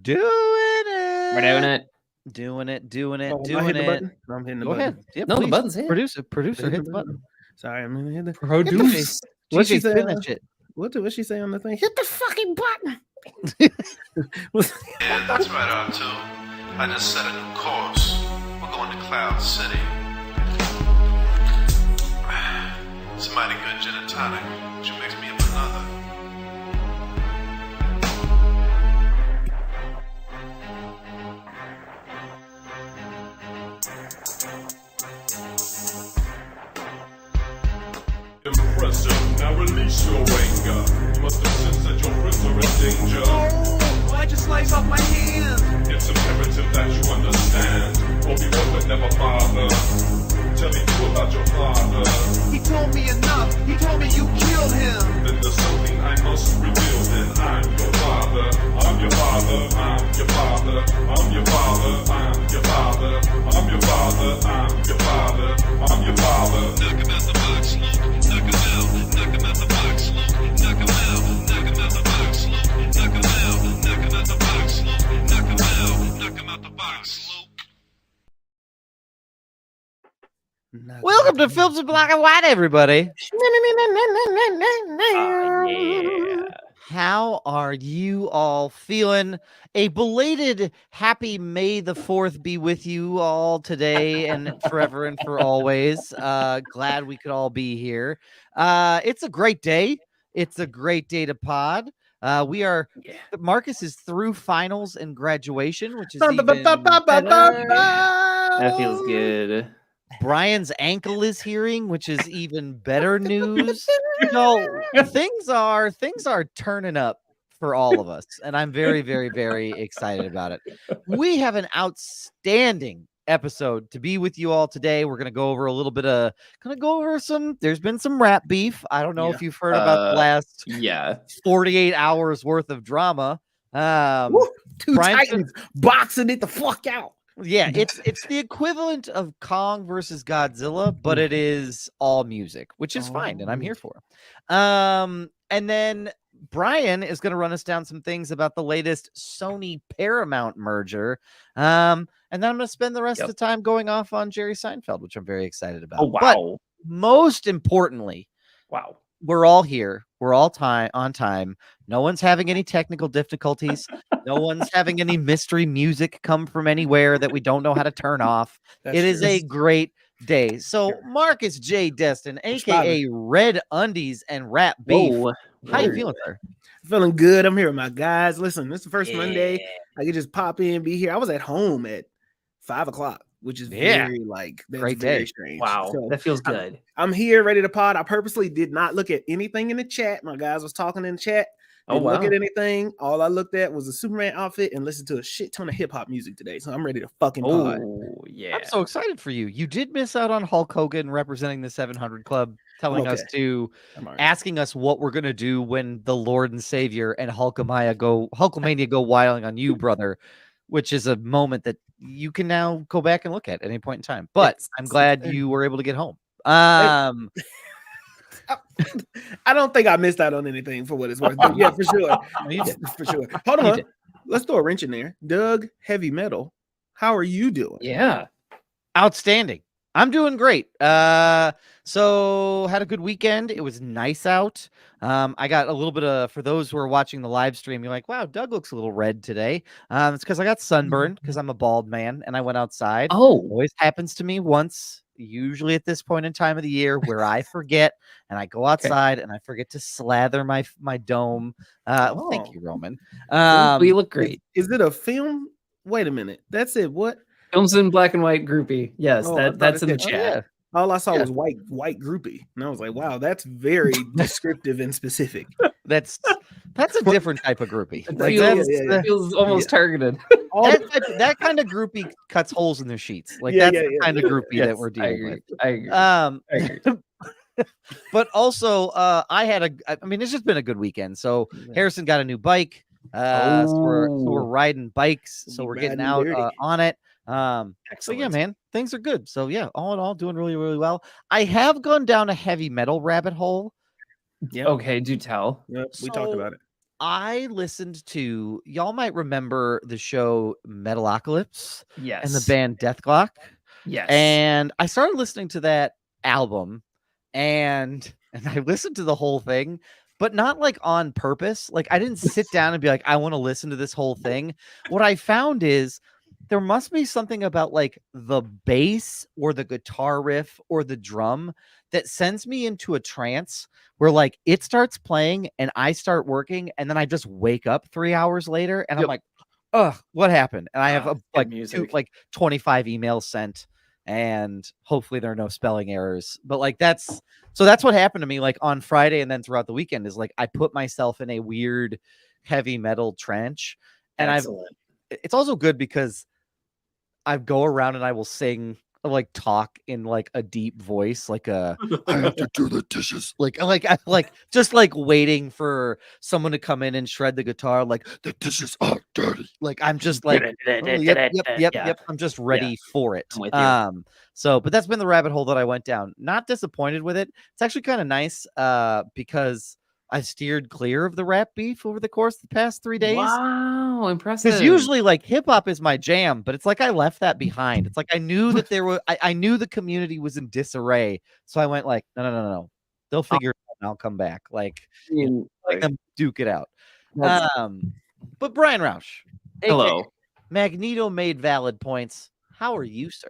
Doing it. We're doing it. Doing it. Oh, Doing hitting it. the button? No, I'm hitting the Go button. ahead. Yeah, No, the please. button's hit. Producer, hit the button. Sorry, I'm gonna hit the Produce. What'd she GJ, say? spin that shit. What'd she say on the thing? Hit the fucking button. And that's right, R2. I just set a new course. We're going to Cloud City. It's a mighty good gin and tonic, which makes me up another. Impressive, now release your anger. You must have sensed that your friends are in danger. Oh, I just sliced off my hand. It's imperative that you understand. Obi-Wan would never bother. Tell me too about your father. He told me enough. He told me you killed him. Then there's something I must reveal. Then I'm your father. I'm your father. I'm your father. I'm your father. I'm your father. I'm your father. I'm your father. I'm your father. Knock him out the box, Luke. Knock him out. Knock him out the box, Luke. Knock him out. Knock him out the box, Luke. Knock him out. Knock him out the box, Luke. Knock him out. Knock him out the box, Luke. Welcome to Films in Black and White, everybody. Yeah. How are you all feeling? A belated happy May the 4th be with you all today and forever and for always. Glad we could all be here. It's a great day. It's a great day to pod. Marcus is through finals and graduation, which is even That feels good. Brian's ankle is hearing, which is even better news. So things are turning up for all of us, and I'm very, very, very excited about it. We have an outstanding episode to be with you all today. We're gonna go over a little bit of there's been some rap beef. I don't know if you've heard about the last 48 hours worth of drama. Two Brian's Titans boxing it the fuck out. Yeah, it's the equivalent of Kong versus Godzilla, but it is all music, which is fine, and I'm here for it. And then Brian is going to run us down some things about the latest Sony Paramount merger. And then I'm going to spend the rest of the time going off on Jerry Seinfeld, which I'm very excited about. Oh, wow. But most importantly, we're all here. We're all on time. No one's having any technical difficulties. No one's having any mystery music come from anywhere that we don't know how to turn off. It is a great day. So Marcus J. Destin, aka Red Undies and Rap Beef. How you feeling, sir? Feeling good. I'm here with my guys. Listen, this is the first Monday. I could just pop in, be here. I was at home at 5 o'clock, which is very that's great very day. strange. Wow, So, that feels good. I'm here ready to pod. I purposely did not look at anything in the chat. My guys was talking in the chat. Didn't look at anything. All I looked at was a Superman outfit and listened to a shit ton of hip hop music today. So I'm ready to fucking pod. Oh, yeah. I'm so excited for you. You did miss out on Hulk Hogan representing the 700 Club, telling us asking us what we're gonna do when the Lord and Savior and Hulkamania go wilding on you, brother, which is a moment that you can now go back and look at any point in time. But I'm glad you were able to get home. I don't think I missed out on anything for what it's worth. But yeah, for sure. You did. For sure. Hold on. Let's throw a wrench in there. Doug, Heavy Metal, how are you doing? Yeah. Outstanding. I'm doing great. So had a good weekend. It was nice out. I got a little bit of, for those who are watching the live stream, you're like, wow, Doug looks a little red today. It's because I got sunburned because I'm a bald man and I went outside. Always happens to me once, usually at this point in time of the year, where I forget and I go outside and I forget to slather my dome. Thank you, Roman. We look great. Is it a film? Wait a minute. That's it. What? Films in Black and White groupie. Yes, that's in the chat. Yeah. All I saw was white groupie, and I was like, "Wow, that's very descriptive and specific." That's a different type of groupie. It feels almost targeted. That kind of groupie cuts holes in their sheets. Like that's the kind of groupie that we're dealing with. I agree. But also, it's just been a good weekend. So Harrison got a new bike. So we're riding bikes. So we're getting out on it. So yeah, man, things are good. So yeah, all in all, doing really, really well. I have gone down a heavy metal rabbit hole. Yeah. Okay, do tell. Yep, we talked about it. I listened to, y'all might remember the show Metalocalypse and the band Deathclock. Yes. And I started listening to that album and I listened to the whole thing, but not like on purpose. Like I didn't sit down and be like, I want to listen to this whole thing. What I found is there must be something about like the bass or the guitar riff or the drum that sends me into a trance where like it starts playing and I start working and then I just wake up 3 hours later and I'm like, oh, what happened? And I have like 25 emails sent and hopefully there are no spelling errors. But like that's what happened to me like on Friday and then throughout the weekend is like I put myself in a weird heavy metal trance. And it's also good because I go around and I will sing like talk in like a deep voice, like I have to do the dishes, like just like waiting for someone to come in and shred the guitar, like the dishes are dirty. Like I'm just like, yep. I'm just ready for it. So, but that's been the rabbit hole that I went down. Not disappointed with it. It's actually kind of nice, because I steered clear of the rap beef over the course of the past 3 days. Wow, impressive. Because usually like hip hop is my jam, but it's like I left that behind. It's like I knew that I knew the community was in disarray. So I went like, no. They'll figure it out and I'll come back. Like, let them duke it out. But Brian Roush, hello. Magneto made valid points. How are you, sir?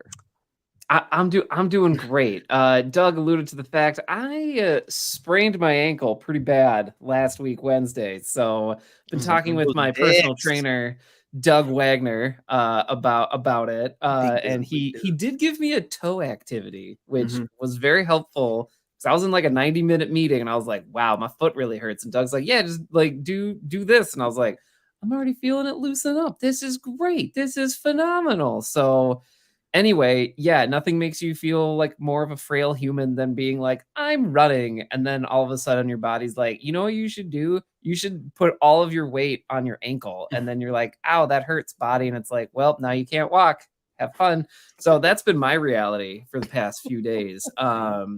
I'm doing great. Doug alluded to the fact I sprained my ankle pretty bad last week, Wednesday. So been talking with my personal trainer, Doug Wagner, about it. And he did give me a toe activity, which was very helpful. So I was in like a 90-minute meeting and I was like, wow, my foot really hurts. And Doug's like, yeah, just like do this. And I was like, I'm already feeling it loosen up. This is great. This is phenomenal. So anyway, yeah, nothing makes you feel like more of a frail human than being like, I'm running. And then all of a sudden your body's like, you know what you should do? You should put all of your weight on your ankle. And then you're like, ow, that hurts, body. And it's like, well, now you can't walk. Have fun. So that's been my reality for the past few days. But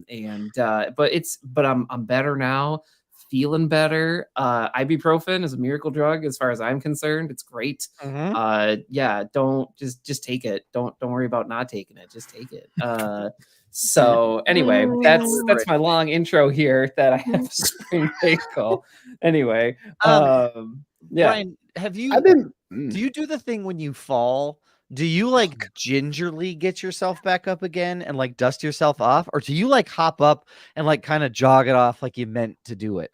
I'm better now. Feeling better. Ibuprofen is a miracle drug as far as I'm concerned. It's great. Yeah, don't just take it. Don't worry about not taking it. Just take it. So anyway, that's my long intro here that I have a sprained ankle. Anyway, yeah. Brian, do you do the thing when you fall? Do you like gingerly get yourself back up again and like dust yourself off? Or do you like hop up and like kind of jog it off like you meant to do it?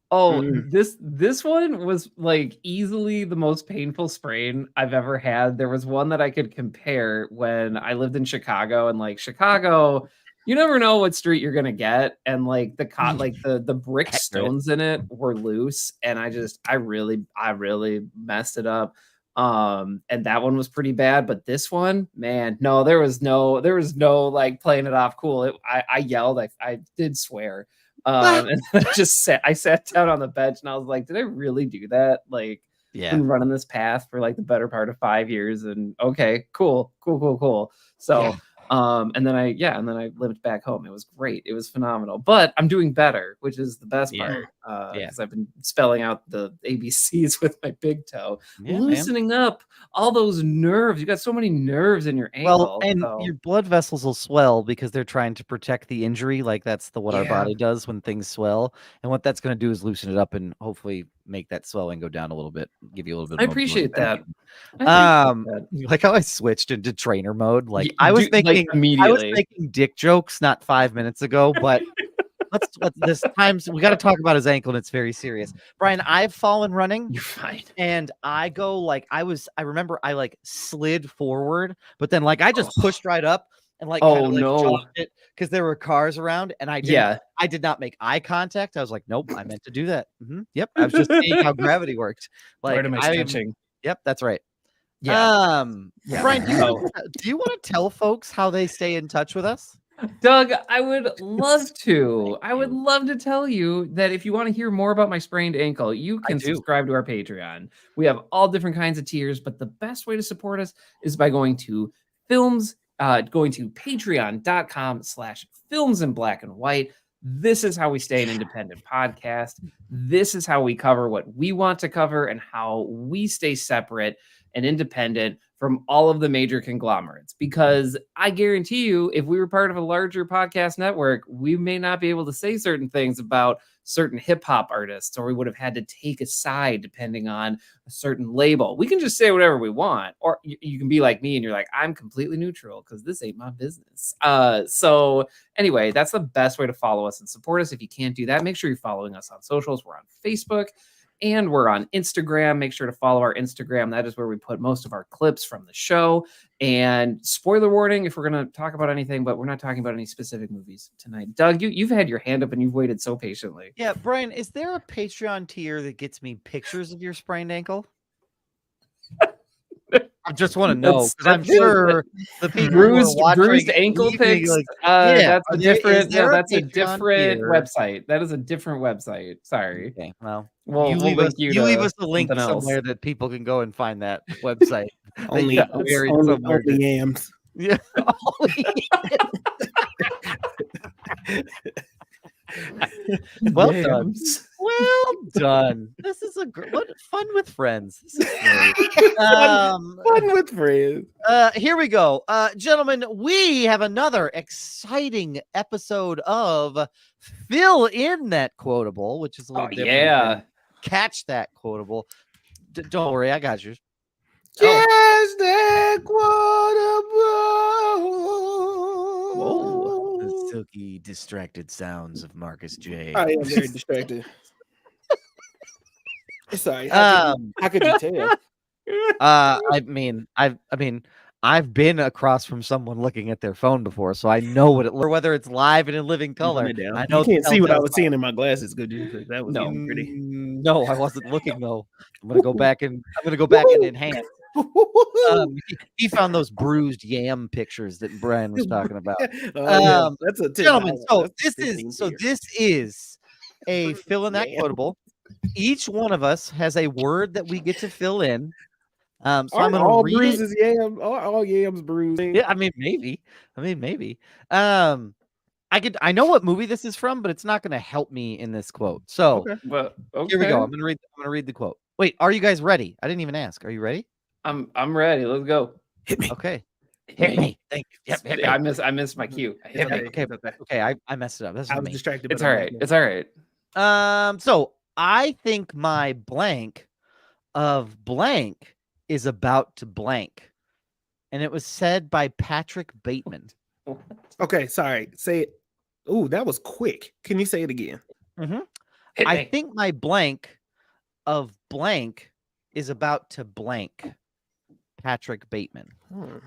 Oh, this one was like easily the most painful sprain I've ever had. There was one that I could compare when I lived in Chicago, and like Chicago, you never know what street you're gonna get, and like the brick stones in it were loose, and I really messed it up. And that one was pretty bad, but this one, man, no, there was no like playing it off cool. I yelled, I did swear. And I sat down on the bench and I was like, did I really do that? Like, been running this path for like the better part of 5 years, and okay, cool. So and then I lived back home. It was great. It was phenomenal. But I'm doing better, which is the best part. Because I've been spelling out the ABCs with my big toe, loosening up all those nerves. You got so many nerves in your ankle. Well, and your blood vessels will swell because they're trying to protect the injury. Like that's what our body does when things swell. And what that's going to do is loosen it up and hopefully make that swelling go down a little bit, give you a little bit. I appreciate that. Like how I switched into trainer mode. Like I was making dick jokes not 5 minutes ago, but let's this times we got to talk about his ankle, and it's very serious. Brian, I've fallen running. You're fine. And I go like I remember I like slid forward, but then like I just pushed right up and like jumped it because there were cars around, and I did not make eye contact. I was like, nope, I meant to do that. Yep, I was just seeing how gravity worked. Like yep, that's right. Brian, do you want to tell folks how they stay in touch with us? Doug, I would love to. I would love to tell you that if you want to hear more about my sprained ankle, you can subscribe to our Patreon. We have all different kinds of tiers, but the best way to support us is by going to patreon.com/filmsinblackandwhite. This is how we stay an independent podcast. This is how we cover what we want to cover and how we stay separate and independent from all of the major conglomerates. Because I guarantee you, if we were part of a larger podcast network, we may not be able to say certain things about certain hip hop artists, or we would have had to take a side depending on a certain label. We can just say whatever we want, or you can be like me and you're like, I'm completely neutral because this ain't my business. So anyway, that's the best way to follow us and support us. If you can't do that, make sure you're following us on socials. We're on Facebook and we're on Instagram. Make sure to follow our Instagram. That is where we put most of our clips from the show. And spoiler warning if we're going to talk about anything, but we're not talking about any specific movies tonight. Doug, you've had your hand up and you've waited so patiently. Yeah, Brian, is there a Patreon tier that gets me pictures of your sprained ankle? I just want to know because I'm sure the people bruised watching ankle pics. like, That's a different. there That's a Patreon different tier? website. That is a different website. Sorry. Okay, well, We'll you leave link us, you you to leave us a link something else. somewhere that people can go and find that website. Only, that you buried somewhere. only yams. Yeah. Well done. Well done. This is what fun with friends. This is great. Fun with friends. Here we go. Gentlemen, we have another exciting episode of Fill in That Quotable, which is a little different than Catch That Quotable. Don't worry, I got yours. Catch that quotable. Whoa. The silky, distracted sounds of Marcus J. I am very distracted. Sorry. How could you tell? I've been across from someone looking at their phone before, so I know what whether it's live and in living color. I know you can't see what I was seeing in my glasses, could you? That was pretty. No, I wasn't looking though. I'm gonna go back and enhance. He found those bruised yam pictures that Brian was talking about. That's a gentlemen. This is a fill in that quotable. Each one of us has a word that we get to fill in. So I'm gonna all read bruises yam. All yams bruised. Yeah, I mean maybe. I know what movie this is from, but it's not going to help me in this quote. So okay. Here we go. I'm gonna read the quote. Wait, are you guys ready? I didn't even ask. Are you ready? I'm ready. Let's go. Hit me. Okay. Hit me. Thank you. Yep, hit me. I missed my cue. Okay. I messed it up. I was distracted. It's all right. It's all right. So I think my blank of blank is about to blank, and it was said by Patrick Bateman. Okay, sorry. Say it. Ooh, that was quick. Can you say it again? Mm-hmm. I think my blank of blank is about to blank Patrick Bateman.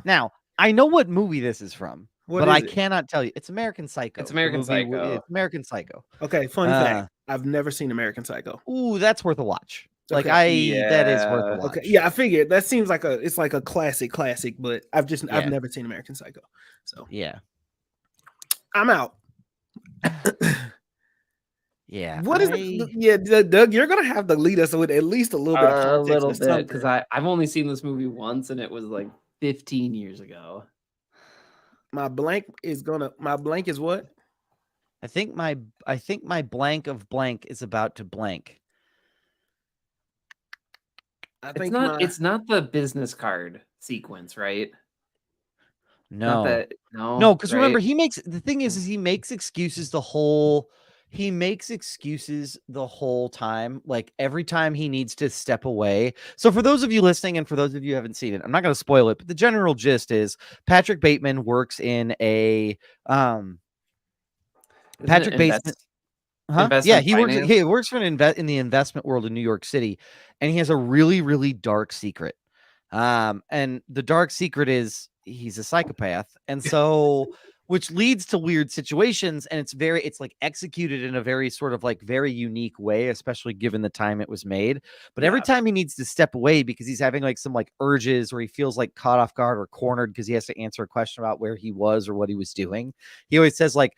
Now, I know what movie this is from, but I cannot tell you. It's American Psycho. It's American Psycho. It's American Psycho. Okay, fun fact. I've never seen American Psycho. Ooh, that's worth a watch. Okay. That is worth a watch. Okay, yeah, I figured that seems like it's like a classic, but I've never seen American Psycho. So yeah, I'm out. Yeah. What is it? Yeah, Doug, you're gonna have to lead us with at least a little bit of context. A little bit, because I've only seen this movie once, and it was like 15 years ago. My blank is what? I think my blank of blank is about to blank. It's not the business card sequence, right? No, because remember, he makes excuses the whole time, like every time he needs to step away. So for those of you listening, and for those of you who haven't seen it, I'm not going to spoil it, but the general gist is Patrick Bateman works in a Patrick Bateman. Yeah, he works for in the investment world in New York City, and he has a really, really dark secret. And the dark secret is he's a psychopath, and so which leads to weird situations, and it's like executed in a very sort of like very unique way, especially given the time it was made. But every time he needs to step away because he's having like some like urges, or he feels like caught off guard or cornered because he has to answer a question about where he was or what he was doing, he always says like,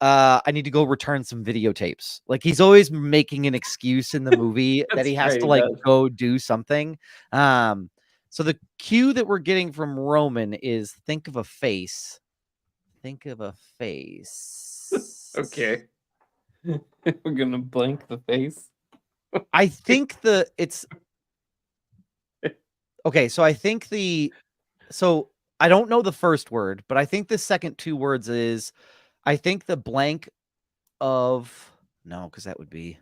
I need to go return some videotapes. Like he's always making an excuse in the movie that he has to like go do something. So the cue that we're getting from Roman is think of a face. Think of a face. Okay. We're gonna blank the face. I think it's okay. So I think so I don't know the first word, but I think the second two words is, I think the blank of no, because that would be,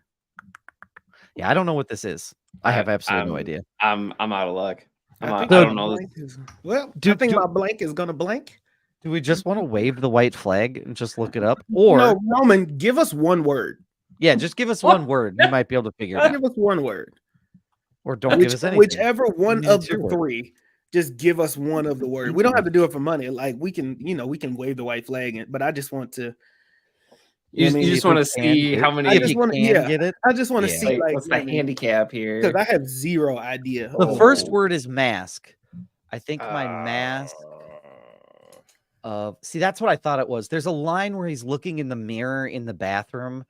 yeah, I don't know what this is. I have absolutely no idea. I'm out of luck. I think don't my know blank is- well, Do- I think do- my blank is gonna blank. Do we just want to wave the white flag and just look it up? Or No, Roman, give us one word. yeah, just give us one word. You might be able to figure it out. Give us one word. Or don't give us anything. Whichever one Maybe of it's your the word. three, just give us one of the words. We don't have to do it for money. Like we can, we can wave the white flag, but I just want to. You I mean, just if want we to can see get- how I many. if just you want to, can get it. I just want to Yeah. see Like, like what's the handicap here? because I have zero idea. The of- first word is mask. I think my mask of that's what I thought it was. There's a line where he's looking in the mirror in the bathroom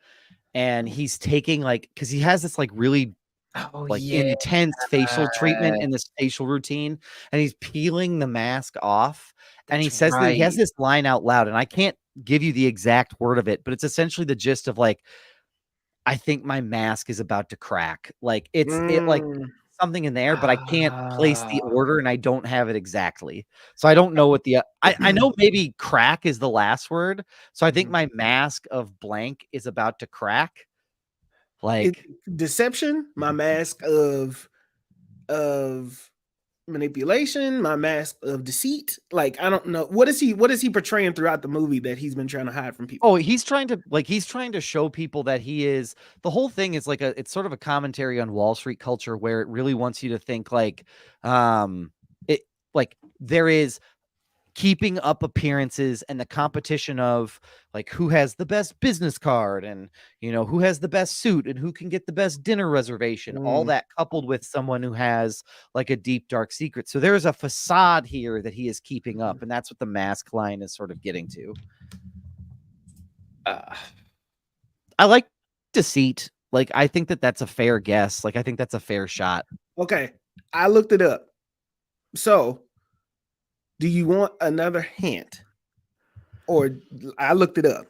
and he's taking because he has this really intense facial treatment in this facial routine, and he's peeling the mask off. And he says that he has this line out loud, and I can't give you the exact word of it, but it's essentially the gist of I think my mask is about to crack. Something in there, but I can't place the order and I don't have it exactly. So I don't know what I know maybe crack is the last word. So I think my mask of blank is about to crack. Deception, my mask of manipulation, my mask of deceit. I don't know. What is he portraying throughout the movie that he's been trying to hide from people? Oh, he's trying to show people that he is, the whole thing is it's sort of a commentary on Wall Street culture where it really wants you to think there is keeping up appearances and the competition of who has the best business card and who has the best suit and who can get the best dinner reservation, all that coupled with someone who has a deep dark secret. So there's a facade here that he is keeping up, and that's what the mask line is sort of getting to. I like deceit. I think that's a fair guess. I think that's a fair shot. Okay, I looked it up. So do you want another hint? Or I looked it up.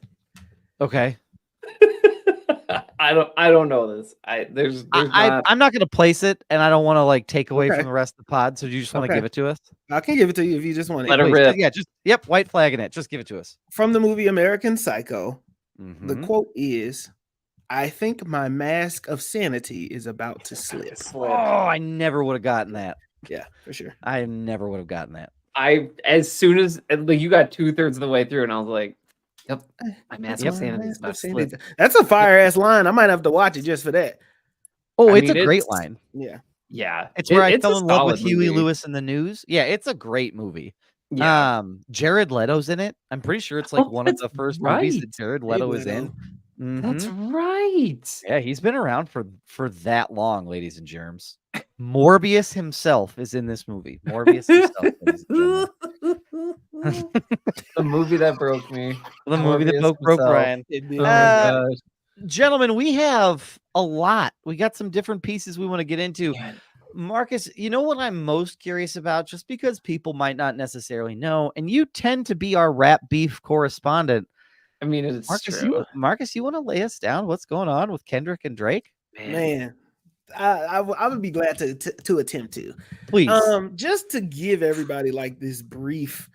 Okay. I don't know this. I'm not going to place it, and I don't want to take away from the rest of the pod. So do you just want to give it to us? I can give it to you if you just want it. Let it rip. Yeah, white flagging it. Just give it to us. From the movie American Psycho, the quote is, "I think my mask of sanity is about to slip." Oh, I never would have gotten that. Yeah, for sure. I never would have gotten that. As soon as you got 2/3 of the way through, and I was like, "Yep, my mask of sanity is about to slip." That's a fire ass line. I might have to watch it just for that. Oh, it's a great line. Yeah, it's where I fell in love with Huey Lewis in the News. Yeah, it's a great movie. Yeah. Jared Leto's in it. I'm pretty sure it's one of the first movies that Jared Leto is in. That's right. Yeah, he's been around for that long, ladies and germs. Morbius himself is in this movie. Morbius himself. The movie that broke me. The movie that broke Ryan. Oh my gosh. Gentlemen, we have a lot. We got some different pieces we want to get into. Yeah. Marcus, you know what I'm most curious about, just because people might not necessarily know, and you tend to be our rap beef correspondent. I mean, it's true. Marcus, you want to lay us down what's going on with Kendrick and Drake? Man, I would be glad to attempt to. Please. Just to give everybody this brief,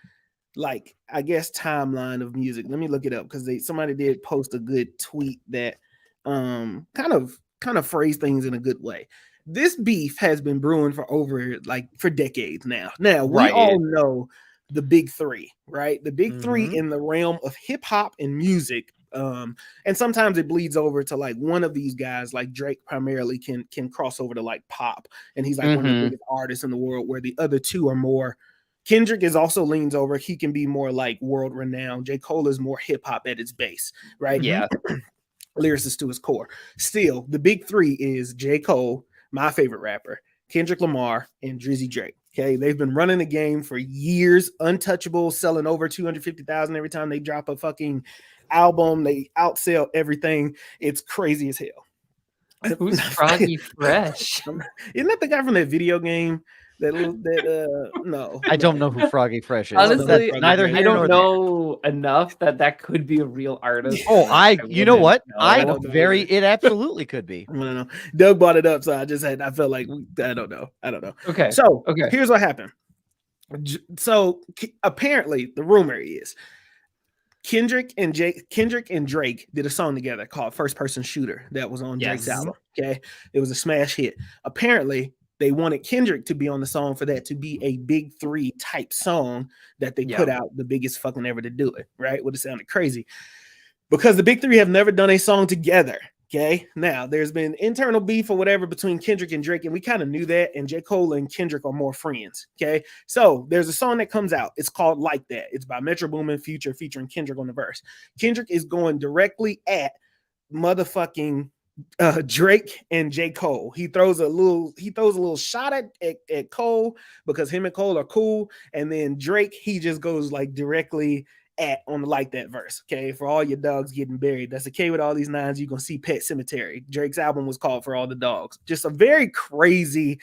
I guess, timeline of music. Let me look it up because somebody did post a good tweet that kind of phrased things in a good way. This beef has been brewing for decades now. Now we all know the big three, right? The big three in the realm of hip hop and music. And sometimes it bleeds over to one of these guys, like Drake primarily can cross over to pop, and he's one of the biggest artists in the world, where the other two are more. Kendrick is also leans over. He can be more world renowned. J. Cole is more hip hop at its base, right? Yeah. Lyricist to his core. Still, the big three is J. Cole, my favorite rapper, Kendrick Lamar, and Drizzy Drake. Okay, they've been running the game for years, untouchable, selling over 250,000 every time they drop a fucking album. They outsell everything. It's crazy as hell. Who's Froggy Fresh? Isn't that the guy from that video game No. I don't know who Froggy Fresh is. Honestly, That's neither I here don't nor there. know enough that could be a real artist. Oh, you know wouldn't what? I don't know It absolutely could be. I don't know. Doug brought it up, so I felt like I don't know. Okay. So Okay. here's what happened. So apparently, the rumor is Kendrick and Drake did a song together called First Person Shooter that was on Drake's Yes. album. Okay. It was a smash hit. Apparently, they wanted Kendrick to be on the song for that to be a big 3 type song that they put out, the biggest fucking ever to do it, right? Would have sounded crazy. Because the big 3 have never done a song together. Okay. Now there's been internal beef or whatever between Kendrick and Drake, and we kind of knew that. And J. Cole and Kendrick are more friends. Okay. So there's a song that comes out. It's called Like That. It's by Metro Boomin Future featuring Kendrick on the verse. Kendrick is going directly at motherfucking Drake and J. Cole. He throws a little shot at Cole because him and Cole are cool. And then Drake, he just goes like directly on the Like That verse. Okay, for all your dogs getting buried. That's okay with all these 9s. You're gonna see Pet Cemetery. Drake's album was called For All the Dogs. Just a very crazy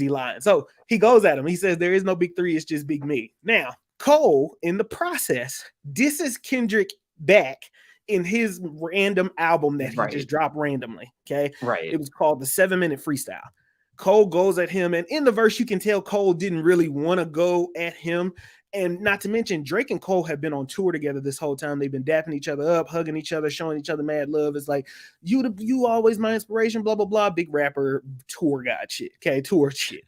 line. So he goes at him. He says there is no big 3, it's just big me. Now Cole in the process disses Kendrick back in his random album that he just dropped randomly. Okay, right. It was called the 7-minute freestyle. Cole goes at him, and in the verse you can tell Cole didn't really want to go at him. And not to mention, Drake and Cole have been on tour together this whole time. They've been dapping each other up, hugging each other, showing each other mad love. It's like, you always my inspiration, blah, blah, blah. Big rapper, tour guide shit. Okay, tour shit.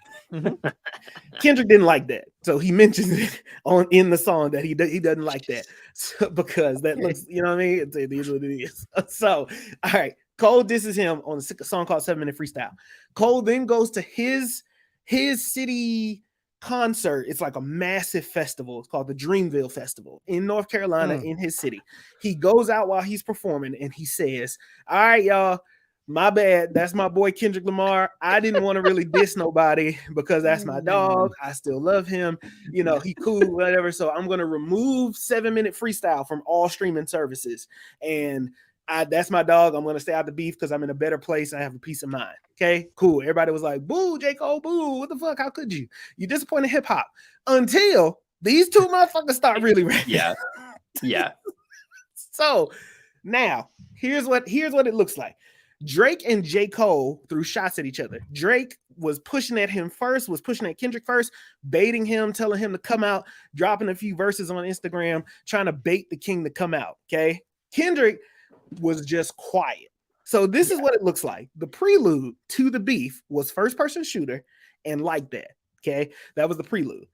Kendrick didn't like that. So he mentions it in the song that he doesn't like that. So, because that looks, you know what I mean? It is what it is. So, all right. Cole disses him on a song called 7-minute freestyle. Cole then goes to his city concert. It's like a massive festival. It's called the Dreamville Festival in North Carolina, in his city. He goes out while he's performing and he says, all right, y'all, my bad. That's my boy Kendrick Lamar. I didn't want to really diss nobody because that's my dog. I still love him. You know, he cool, whatever. So I'm going to remove 7-minute freestyle from all streaming services. And that's my dog. I'm going to stay out the beef because I'm in a better place. I have a peace of mind. Okay, cool. Everybody was like, boo, J. Cole, boo. What the fuck? How could you? You disappointed hip hop until these 2 motherfuckers start really rapping. Yeah. So now here's what it looks like. Drake and J. Cole threw shots at each other. Drake was pushing at him first, was pushing at Kendrick first, baiting him, telling him to come out, dropping a few verses on Instagram, trying to bait the king to come out. Okay. Kendrick was just quiet. So this is what it looks like. The prelude to the beef was First Person Shooter and Like That. Okay. That was the prelude.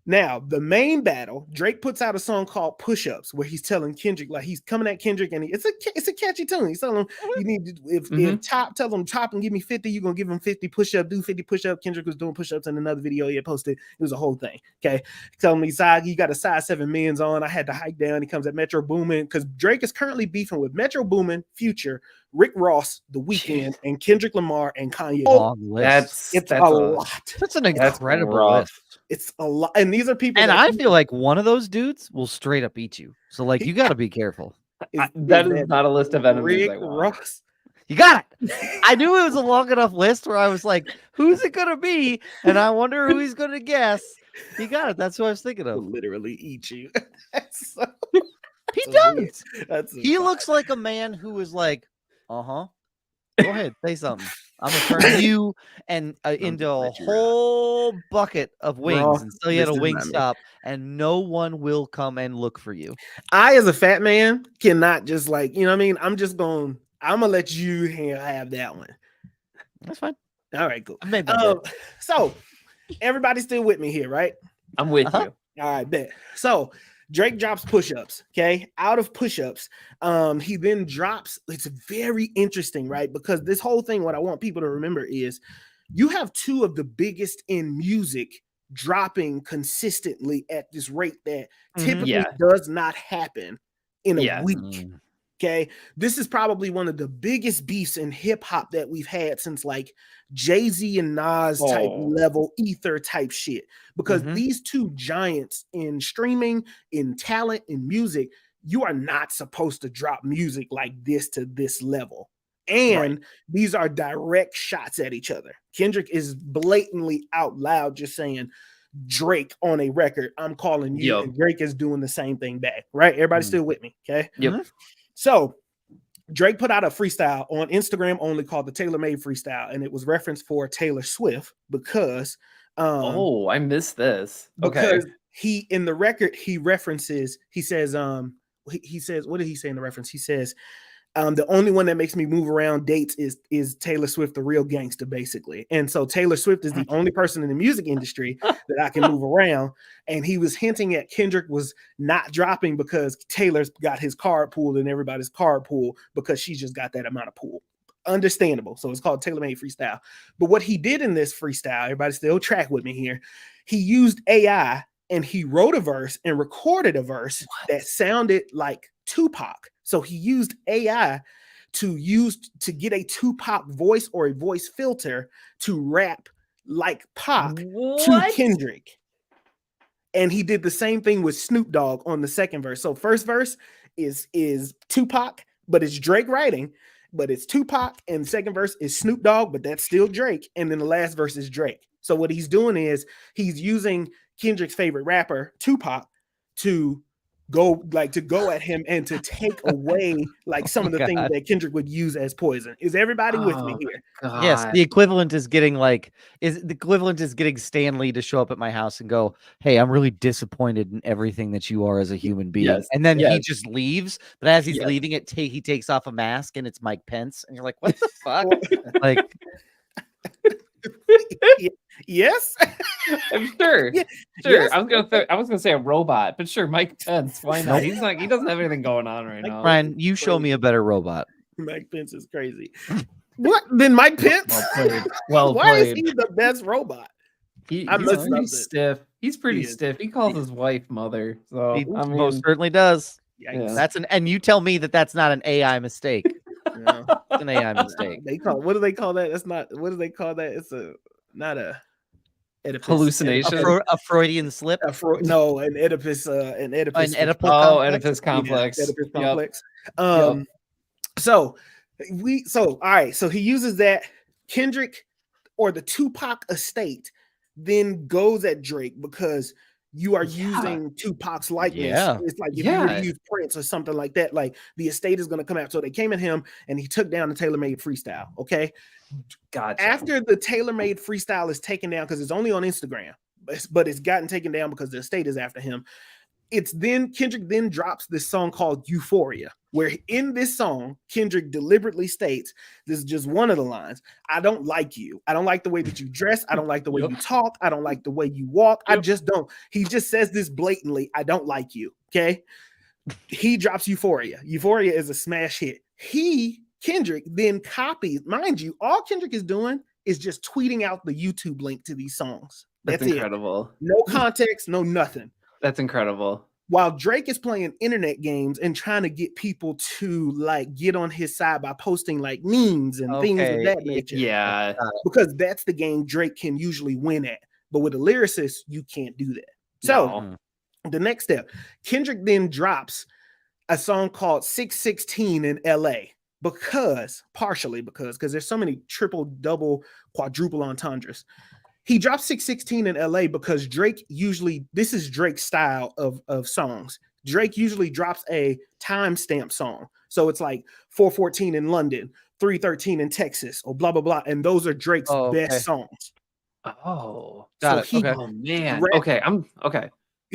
Now, the main battle, Drake puts out a song called Push-Ups, where he's telling Kendrick, like he's coming at Kendrick, and it's a catchy tune. He's telling him, you need to, if Top, tell him Top and give me 50, you're gonna give him 50 push-up, do 50 push-up. Kendrick was doing push-ups in another video he had posted. It was a whole thing. Okay. Telling me, you got a size 7 men's on. I had to hike down. He comes at Metro Boomin, because Drake is currently beefing with Metro Boomin, Future, Rick Ross, The Weeknd, and Kendrick Lamar and Kanye. That's a lot. That's an incredible list. It's a lot, and these are people. And I feel like one of those dudes will straight up eat you. So, like, you got to be careful. That is not a list of enemies. Rick Ross. You got it. I knew it was a long enough list where I was like, "Who's it gonna be?" And I wonder who he's gonna guess. He got it. That's what I was thinking of. Literally eat you. He does. He looks like a man who is like, Go ahead, say something. I'm gonna turn you and into a whole bucket of wings until you had a wing stop, and no one will come and look for you. I, as a fat man, cannot just like, you know what I mean? I'm gonna let you have that one. That's fine. All right, cool. So everybody's still with me here, right? I'm with you. All right, bet. So Drake drops push-ups, okay? Out of push-ups, he then drops, it's very interesting, right? Because this whole thing, what I want people to remember is you have 2 of the biggest in music dropping consistently at this rate that typically does not happen in a week. Okay, this is probably one of the biggest beefs in hip hop that we've had since like Jay-Z and Nas type level, Ether type shit. Because these 2 giants in streaming, in talent, in music, you are not supposed to drop music like this to this level And these are direct shots at each other. Kendrick is blatantly out loud just saying, Drake on a record, I'm calling you, Yep. and Drake is doing the same thing back, right? Everybody still with me, okay? Yep. So Drake put out a freestyle on Instagram only called the Taylor Made Freestyle, and it was referenced for Taylor Swift because I missed this. because he in the record he references, he says, he says, what did he say in the reference? He says, the only one that makes me move around dates is Taylor Swift, the real gangster, basically. And so Taylor Swift is the only person in the music industry that I can move around. And he was hinting at Kendrick was not dropping because Taylor's got his card pool and everybody's card pool because she just got that amount of pool. Understandable. So it's called Taylor Made Freestyle. But what he did in this freestyle, everybody still track with me here. He used AI and he wrote a verse and recorded a verse that sounded like Tupac. So he used AI to get a Tupac voice or a voice filter to rap like Pac to Kendrick. And he did the same thing with Snoop Dogg on the second verse. So first verse is Tupac, but it's Drake writing, but it's Tupac, and second verse is Snoop Dogg, but that's still Drake. And then the last verse is Drake. So what he's doing is he's using Kendrick's favorite rapper, Tupac, to go at him and to take away like some of the things that Kendrick would use as poison. Is everybody with me here? God. Yes, the equivalent is getting getting Stan Lee to show up at my house and go, "Hey, I'm really disappointed in everything that you are as a human being." Yes. And then he Yes. just leaves. But as he's Yes. leaving, he takes off a mask and it's Mike Pence, and you're like, "What the fuck?" Like, Yes, I'm sure. Yeah, Sure. yes. I was gonna say a robot, but sure, Mike Pence. Why not? He doesn't have anything going on right now. Brian, you show me a better robot. Mike Pence is crazy. What? Then Mike Pence? Well played. Well Why is played. he the best robot? He's missing pretty something. stiff. He's pretty He is. stiff. He calls his wife mother. So He I mean, most certainly does. Yikes. That's and you tell me that's not an AI mistake. No. It's an AI mistake. What do they call that? That's not. What do they call that? It's not a Oedipus. hallucination. A Freudian slip. No, an Oedipus. An Oedipus. An Oedipal Oh, complex? Oedipus complex. Yeah, Oedipus Yep. complex. Yep. All right. So he uses that. Kendrick or the Tupac estate then goes at Drake because you are using Tupac's likeness. Yeah. It's like if you were to use Prince or something like that, like the estate is going to come out. So they came at him and he took down the Taylor Made Freestyle. Okay. Gotcha. After the Taylor Made Freestyle is taken down, because it's only on Instagram, but it's gotten taken down because the estate is after him. It's then Kendrick then drops this song called Euphoria, where in this song, Kendrick deliberately states, this is just one of the lines, I don't like you. I don't like the way that you dress. I don't like the way you talk. I don't like the way you walk. I just don't. He just says this blatantly. I don't like you. Okay. He drops Euphoria. Euphoria is a smash hit. Kendrick then copies, mind you, all Kendrick is doing is just tweeting out the YouTube link to these songs. That's That's incredible. it. No context, no nothing. That's incredible. While Drake is playing internet games and trying to get people to like get on his side by posting like memes and things of that nature. Yeah. Because that's the game Drake can usually win at. But with a lyricist, you can't do that. So the next step, Kendrick then drops a song called 616 in LA partially because there's so many triple, double, quadruple entendres. He dropped 616 in LA because Drake this is Drake's style of songs. Drake usually drops a timestamp song. So it's like 414 in London, 313 in Texas, or blah, blah, blah. And those are Drake's best songs. Oh, got it. Okay. Oh man. Okay. Okay.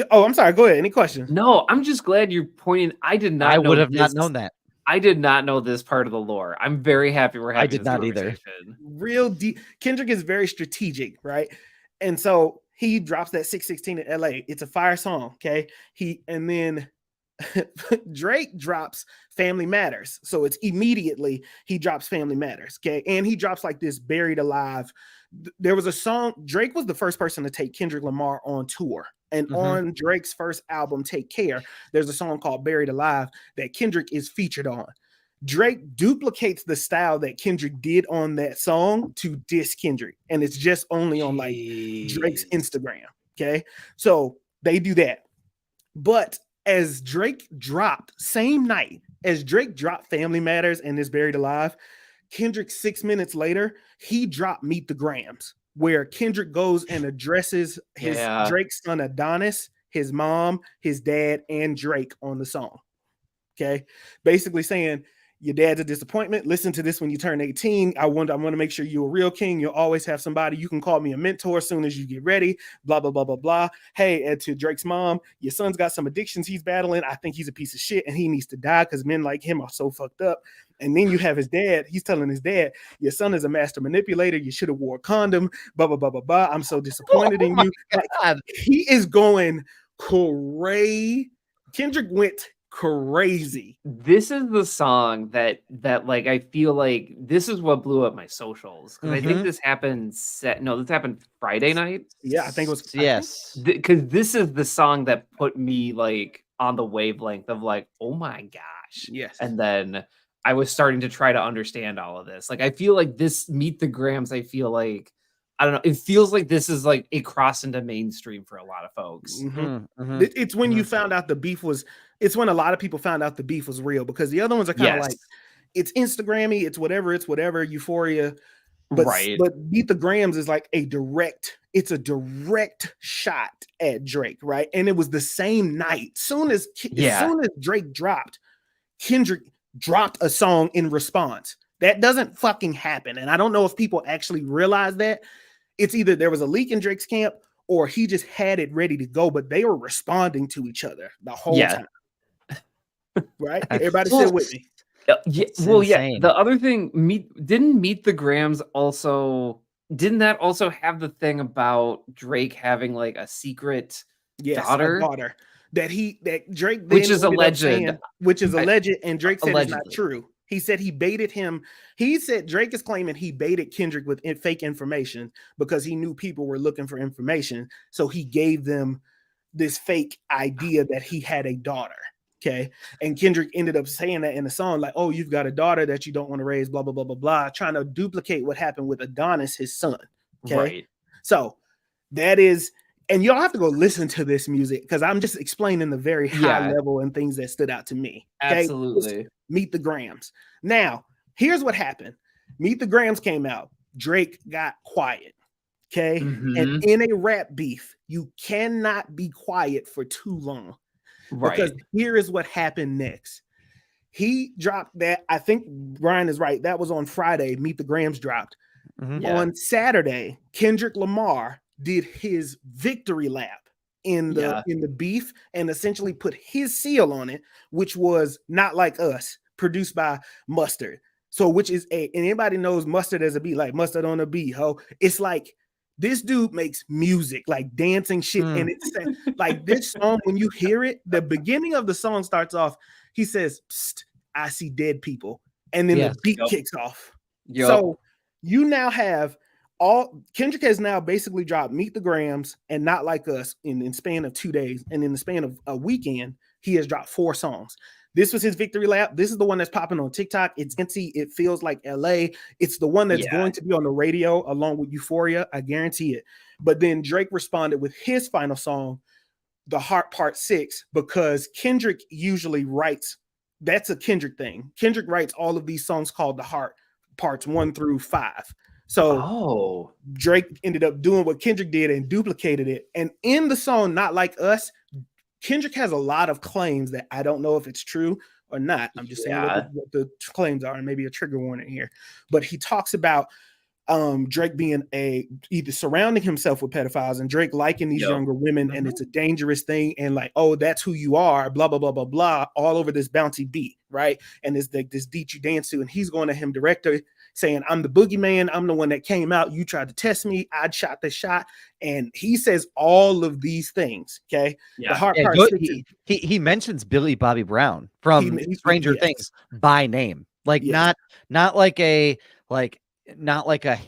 Oh, I'm sorry. Go ahead. Any questions? No, I'm just glad you're pointing. I did not. I would have not known that. I did not know this part of the lore. I'm very happy we're having. I did not either. Real deep. Kendrick is very strategic, right? And so he drops that 616 in LA. It's a fire song, okay? And then Drake drops Family Matters. So it's immediately he drops Family Matters, okay? And he drops like this Buried Alive. There was a song, Drake was the first person to take Kendrick Lamar on tour. And on Drake's first album, Take Care, there's a song called Buried Alive that Kendrick is featured on. Drake duplicates the style that Kendrick did on that song to diss Kendrick. And it's just only on like Drake's Instagram. Okay. So they do that. But as Drake dropped, same night as Drake dropped Family Matters and is Buried Alive, Kendrick 6 minutes later, he dropped Meet the Grams, where Kendrick goes and addresses his Drake's son Adonis, his mom, his dad, and Drake on the song. Okay, basically saying your dad's a disappointment. Listen to this when you turn 18. I want to make sure you're a real king. You'll always have somebody. You can call me a mentor as soon as you get ready. Blah, blah, blah, blah, blah. Hey, and to Drake's mom, your son's got some addictions he's battling. I think he's a piece of shit and he needs to die because men like him are so fucked up. And then you have his dad. He's telling his dad, your son is a master manipulator. You should have wore a condom. Blah, blah, blah, blah, blah. I'm so disappointed in you. Like, he is going crazy. Kendrick went crazy. This is the song that like I feel like this is what blew up my socials because I think this happened this happened Friday night. Yeah, I think it was because this is the song that put me like on the wavelength of like, oh my gosh. Yes. And then I was starting to try to understand all of this. Like I feel like this Meet the Grams, I feel like I don't know. It feels like this is like a cross into mainstream for a lot of folks. It's when you found out the beef was. It's when a lot of people found out the beef was real because the other ones are kind of like it's Instagrammy, it's whatever, Euphoria, but Meet the Grams is like a direct shot at Drake, right? And it was the same night. As soon as Drake dropped, Kendrick dropped a song in response. That doesn't fucking happen, and I don't know if people actually realize that. It's either there was a leak in Drake's camp or he just had it ready to go, but they were responding to each other the whole time. Right? Everybody sit with me. The other thing, didn't Meet the Grams also have the thing about Drake having like a secret daughter that Drake which is alleged, and Drake said it's not true. He said he baited him. He said Drake is claiming he baited Kendrick with fake information because he knew people were looking for information. So he gave them this fake idea that he had a daughter. Okay. And Kendrick ended up saying that in the song, like, oh, you've got a daughter that you don't want to raise, blah, blah, blah, blah, blah, trying to duplicate what happened with Adonis, his son. Okay. Right. So that is, and y'all have to go listen to this music because I'm just explaining the very high level and things that stood out to me. Okay? Absolutely. Meet the Grams. Now, here's what happened. Meet the Grams came out. Drake got quiet. Okay. And in a rap beef, you cannot be quiet for too long. Right. Because here is what happened next. He dropped that. I think Brian is right. That was on Friday. Meet the Grams dropped. On Saturday, Kendrick Lamar did his victory lap in the beef and essentially put his seal on it, which was Not Like Us, produced by Mustard. So, which is anybody knows Mustard as a beat, like Mustard on a beat, ho. It's like this dude makes music, like dancing shit. And it's like this song, when you hear it, the beginning of the song starts off, he says, Psst, I see dead people. And then the beat kicks off. So you now have Kendrick has now basically dropped Meet the Grams and Not Like Us in span of 2 days. And in the span of a weekend, he has dropped 4 songs. This was his victory lap. This is the one that's popping on TikTok. It's empty. It feels like LA. It's the one that's going to be on the radio along with Euphoria. I guarantee it. But then Drake responded with his final song, The Heart Part 6, because Kendrick usually writes, that's a Kendrick thing. Kendrick writes all of these songs called The Heart Parts 1 through 5. So Drake ended up doing what Kendrick did and duplicated it. And in the song Not Like Us, Kendrick has a lot of claims that I don't know if it's true or not. I'm just saying what the claims are, and maybe a trigger warning here. But he talks about Drake being either surrounding himself with pedophiles and Drake liking these younger women, and it's a dangerous thing, and like, oh, that's who you are, blah, blah, blah, blah, blah, all over this bouncy beat, right? And it's like this beat you dance to, and he's going to him director saying, I'm the boogeyman, I'm the one that came out, you tried to test me, I shot the shot, and he says all of these things, okay? The hard part, he mentions Billy Bobby Brown from Stranger Things by name, like not like a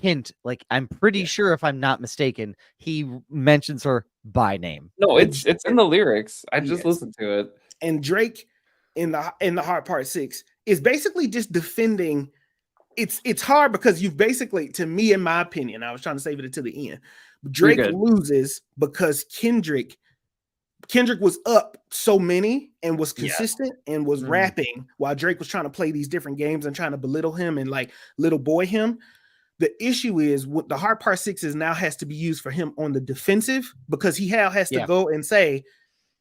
hint. Like, I'm pretty sure, if I'm not mistaken, he mentions her by name. No, it's in the lyrics. I just listened to it. And Drake in the Hard Part 6 is basically just defending. It's hard because you've basically, to me, in my opinion, I was trying to save it to the end. Drake loses because Kendrick Kendrick was up so many and was Yeah. consistent and was rapping while Drake was trying to play these different games and trying to belittle him and like little boy him. The issue is what the hard part 6 is now has to be used for him on the defensive because he has to go and say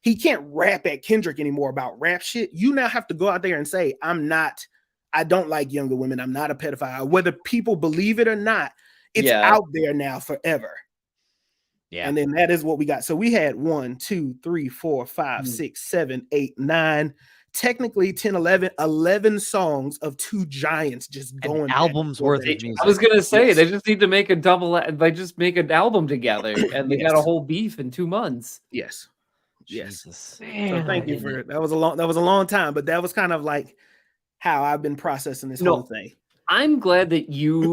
he can't rap at Kendrick anymore about rap shit. You now have to go out there and say, I don't like younger women. I'm not a pedophile. Whether people believe it or not, it's out there now forever. Yeah. And then that is what we got. So we had 1, 2, 3, 4, 5, 6, 7, 8, 9, technically 10, 11 songs of two giants just going albums worth of music. I was gonna say they just need to make a they just make an album together and they got a whole beef in 2 months. Yes. Jesus. So thank you for it. That was a long time, but that was kind of like how I've been processing this whole thing. I'm glad that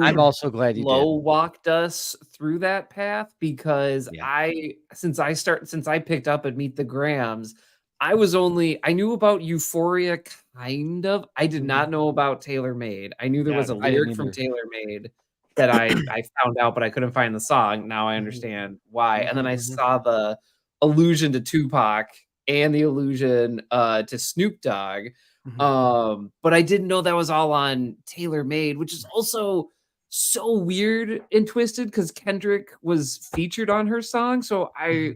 I'm also glad you walked us through that path because since I picked up at Meet the Grams, I knew about Euphoria kind of. I did not know about Tailor Made. I knew there was a lyric from Tailor Made that I found out, but I couldn't find the song. Now I understand why. And then I saw the allusion to Tupac and the allusion to Snoop Dogg. But I didn't know that was all on Tailor Made, which is also so weird and twisted because Kendrick was featured on her song. So I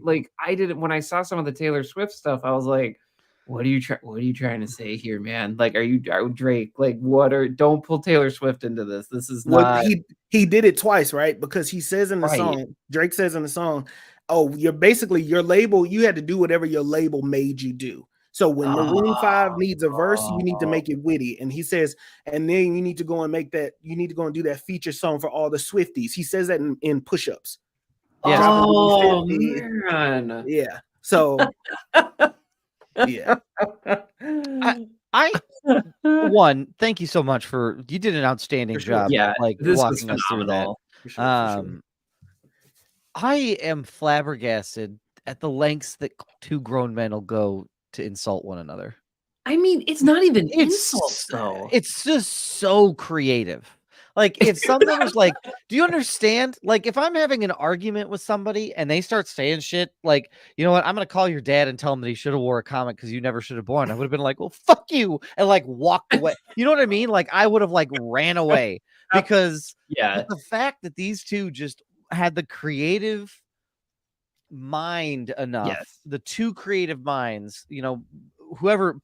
didn't, when I saw some of the Taylor Swift stuff, I was like, what are you trying to say here, man? Like, are Drake? Like, don't pull Taylor Swift into this. This is not. He did it twice, right? Because he says in the song, Drake says in the song, oh, you're basically your label. You had to do whatever your label made you do. So when Maroon 5 needs a verse, you need to make it witty. And he says, and then you need to go and do that feature song for all the Swifties. He says that in push-ups. Yeah. Oh, man. Yeah. So, yeah. Thank you so much you did an outstanding job. Yeah, like walking us through that. For sure. I am flabbergasted at the lengths that two grown men will go to insult one another. I mean, it's not even insults though. It's just so creative. Like if someone was like, do you understand? Like if I'm having an argument with somebody and they start saying shit like, you know what, I'm gonna call your dad and tell him that he should have wore a comic because you never should have born. I would have been like, well, fuck you, and like walked away. You know what I mean? Like I would have like ran away because the fact that these two just had the creative mind enough, the two creative minds, you know, whoever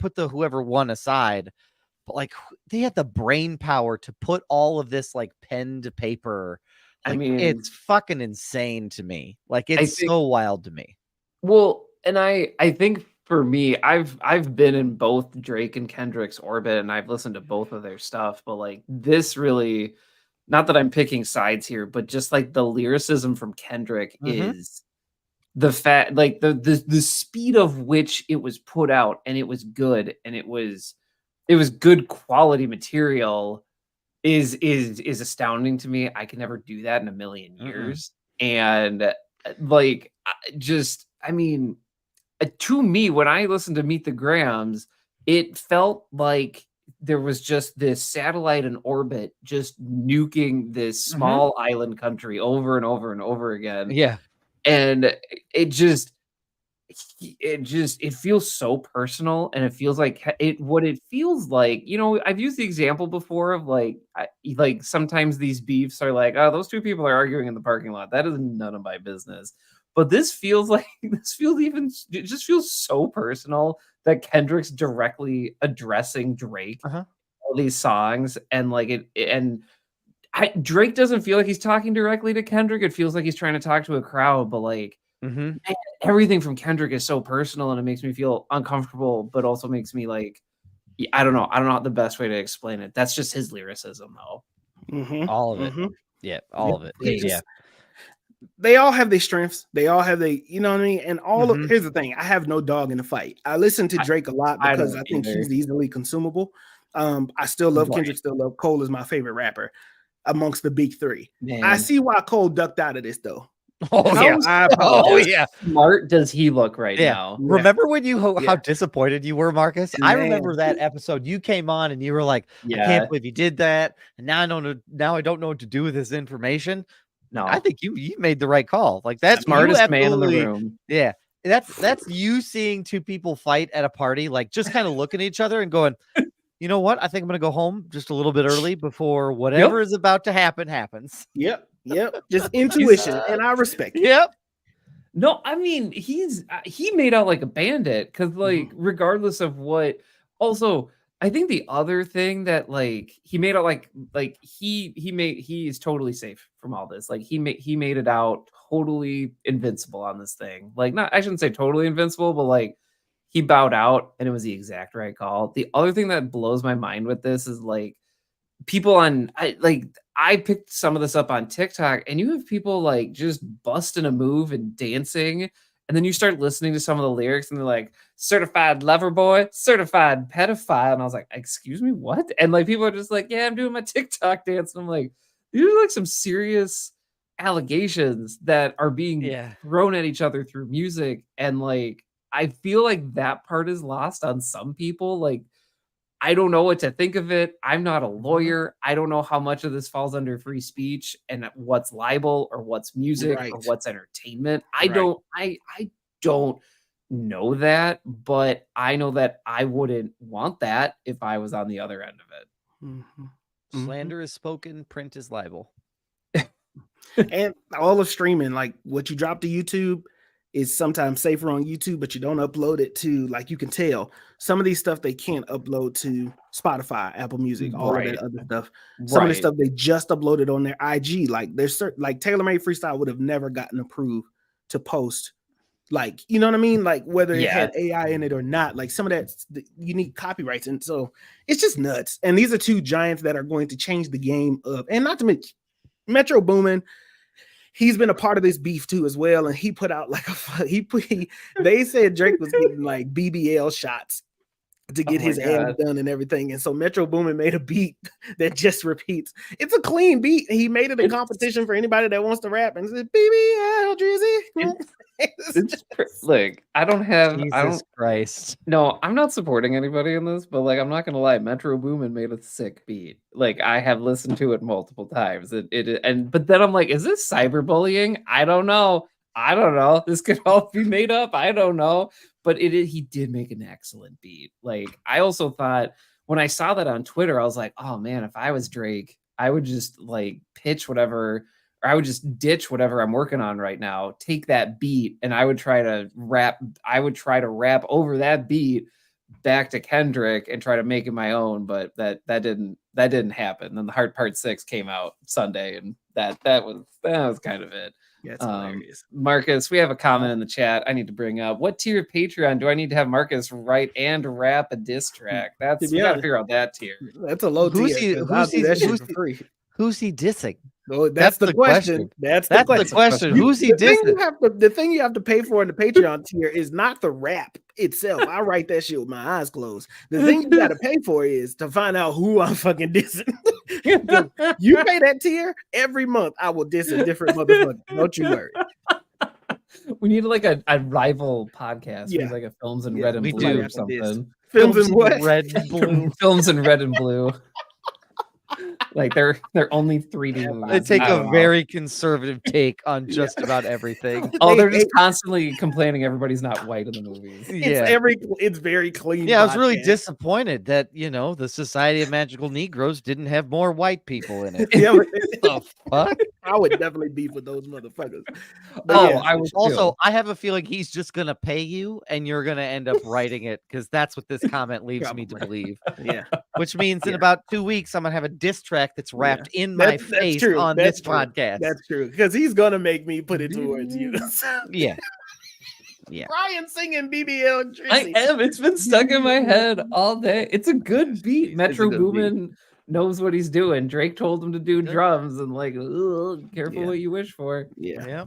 won aside, but like they had the brain power to put all of this like pen to paper. Like, I mean, it's fucking insane to me. Like it's so wild to me. Well, and I think for me, I've been in both Drake and Kendrick's orbit and I've listened to both of their stuff, but like this really, not that I'm picking sides here, but just like the lyricism from Kendrick is the fact, like the speed of which it was put out and it was good and it was good quality material is astounding to me. I could never do that in a million years. And like, I mean, to me, when I listened to Meet the Grams, it felt like there was just this satellite in orbit just nuking this small island country over and over and over again. Yeah. And it feels so personal, and it feels like what it feels like, you know, I've used the example before of like sometimes these beefs are like, oh, those two people are arguing in the parking lot. That is none of my business. But this feels like it just feels so personal that Kendrick's directly addressing Drake all these songs, and like Drake doesn't feel like he's talking directly to Kendrick. It feels like he's trying to talk to a crowd, but like everything from Kendrick is so personal and it makes me feel uncomfortable, but also makes me like, I don't know the best way to explain it. That's just his lyricism though. All of it. Yeah. All of it. Yeah. They all have their strengths. They all have you know what I mean? And here's the thing. I have no dog in the fight. I listen to Drake a lot because I think he's easily consumable. I still love Kendrick, still love Cole is my favorite rapper amongst the big three. Man. I see why Cole ducked out of this though. Yeah. Smart does he look right now? Remember when how disappointed you were, Marcus? Man. I remember that episode. You came on and you were like, I can't believe you did that. And now I don't know what to do with this information. No, I think you made the right call. Like that's smartest man in the room. Yeah. That's you seeing two people fight at a party, like just kind of looking at each other and going, you know what? I think I'm gonna go home just a little bit early before whatever is about to happen happens. Yep. Just intuition, and I respect it. Yep. No, I mean he made out like a bandit because like regardless of what. Also, I think the other thing that like he made out like he is totally safe from all this. Like he made it out totally invincible on this thing. Like not I shouldn't say totally invincible, but like he bowed out and it was the exact right call. The other thing that blows my mind with this is like people I picked some of this up on TikTok and you have people like just busting a move and dancing. And then you start listening to some of the lyrics and they're like, certified lover boy, certified pedophile. And I was like, excuse me, what? And like people are just like, yeah, I'm doing my TikTok dance. And I'm like, these are like some serious allegations that are being thrown at each other through music. And like, I feel like that part is lost on some people. Like, I don't know what to think of it. I'm not a lawyer. I don't know how much of this falls under free speech and what's libel or what's music or what's entertainment. I don't know that, but I know that I wouldn't want that if I was on the other end of it. Slander is spoken, print is libel. And all of streaming, like what you drop to YouTube is sometimes safer on YouTube, but you don't upload it to, like, you can tell some of these stuff they can't upload to Spotify, Apple Music, all of that other stuff. Some of the stuff they just uploaded on their IG, like there's certain, like Taylor Made Freestyle would have never gotten approved to post, like, you know what I mean? Like whether it had AI in it or not, like some of that unique copyrights. And so it's just nuts. And these are two giants that are going to change the game of, and not to mention Metro Boomin. He's been a part of this beef too as well, and he put out like they said Drake was getting like BBL shots to get his ad done and everything, and so Metro Boomin made a beat that just repeats. It's a clean beat. He made it a competition for anybody that wants to rap and said BBL Drizzy. Like I don't have Jesus Christ. No, I'm not supporting anybody in this, but like I'm not gonna lie, Metro Boomin made a sick beat. Like I have listened to it multiple times. But then I'm like, is this cyberbullying? I don't know. This could all be made up. I don't know. But he did make an excellent beat. Like I also thought when I saw that on Twitter, I was like, oh man, if I was Drake, I would just like pitch whatever, or I would just ditch whatever I'm working on right now, take that beat, and I would try to rap over that beat back to Kendrick and try to make it my own. But that didn't happen. Then the Heart Part 6 came out Sunday, and that was kind of it. Yeah, it's hilarious. Marcus, we have a comment in the chat I need to bring up. What tier of Patreon do I need to have Marcus write and rap a diss track? We gotta figure out that tier. That's a low tier. Who's he dissing? Oh, that's the question. That's the question. Who's he dissing? The thing you have to pay for in the Patreon tier is not the rap itself. I write that shit with my eyes closed. The thing you got to pay for is to find out who I'm fucking dissing. You pay that tier every month, I will diss a different motherfucker. Don't you worry. We need like a rival podcast. Yeah, like a Films in Red and Blue or something. Films in what? Red and Blue. Films in Red and Blue. Like they're only 3D movies. They take a very conservative take on just about everything. Oh, they're just constantly complaining everything not white in the movies. It's very clean. Yeah, I was really disappointed that the Society of Magical Negroes didn't have more white people in it. Yeah, the fuck? I would definitely beef with those motherfuckers. I was also. I have a feeling he's just gonna pay you, and you're gonna end up writing it because that's what this comment leaves me to believe. Yeah, which means in about 2 weeks I'm gonna have a diss track that's wrapped in my face on this podcast. That's true, because he's gonna make me put it towards you. Yeah. Brian singing BBL. I am. It's been stuck in my head all day. It's a good beat. Metro Boomin knows what he's doing. Drake told him to do drums, and like, careful what you wish for. Yeah.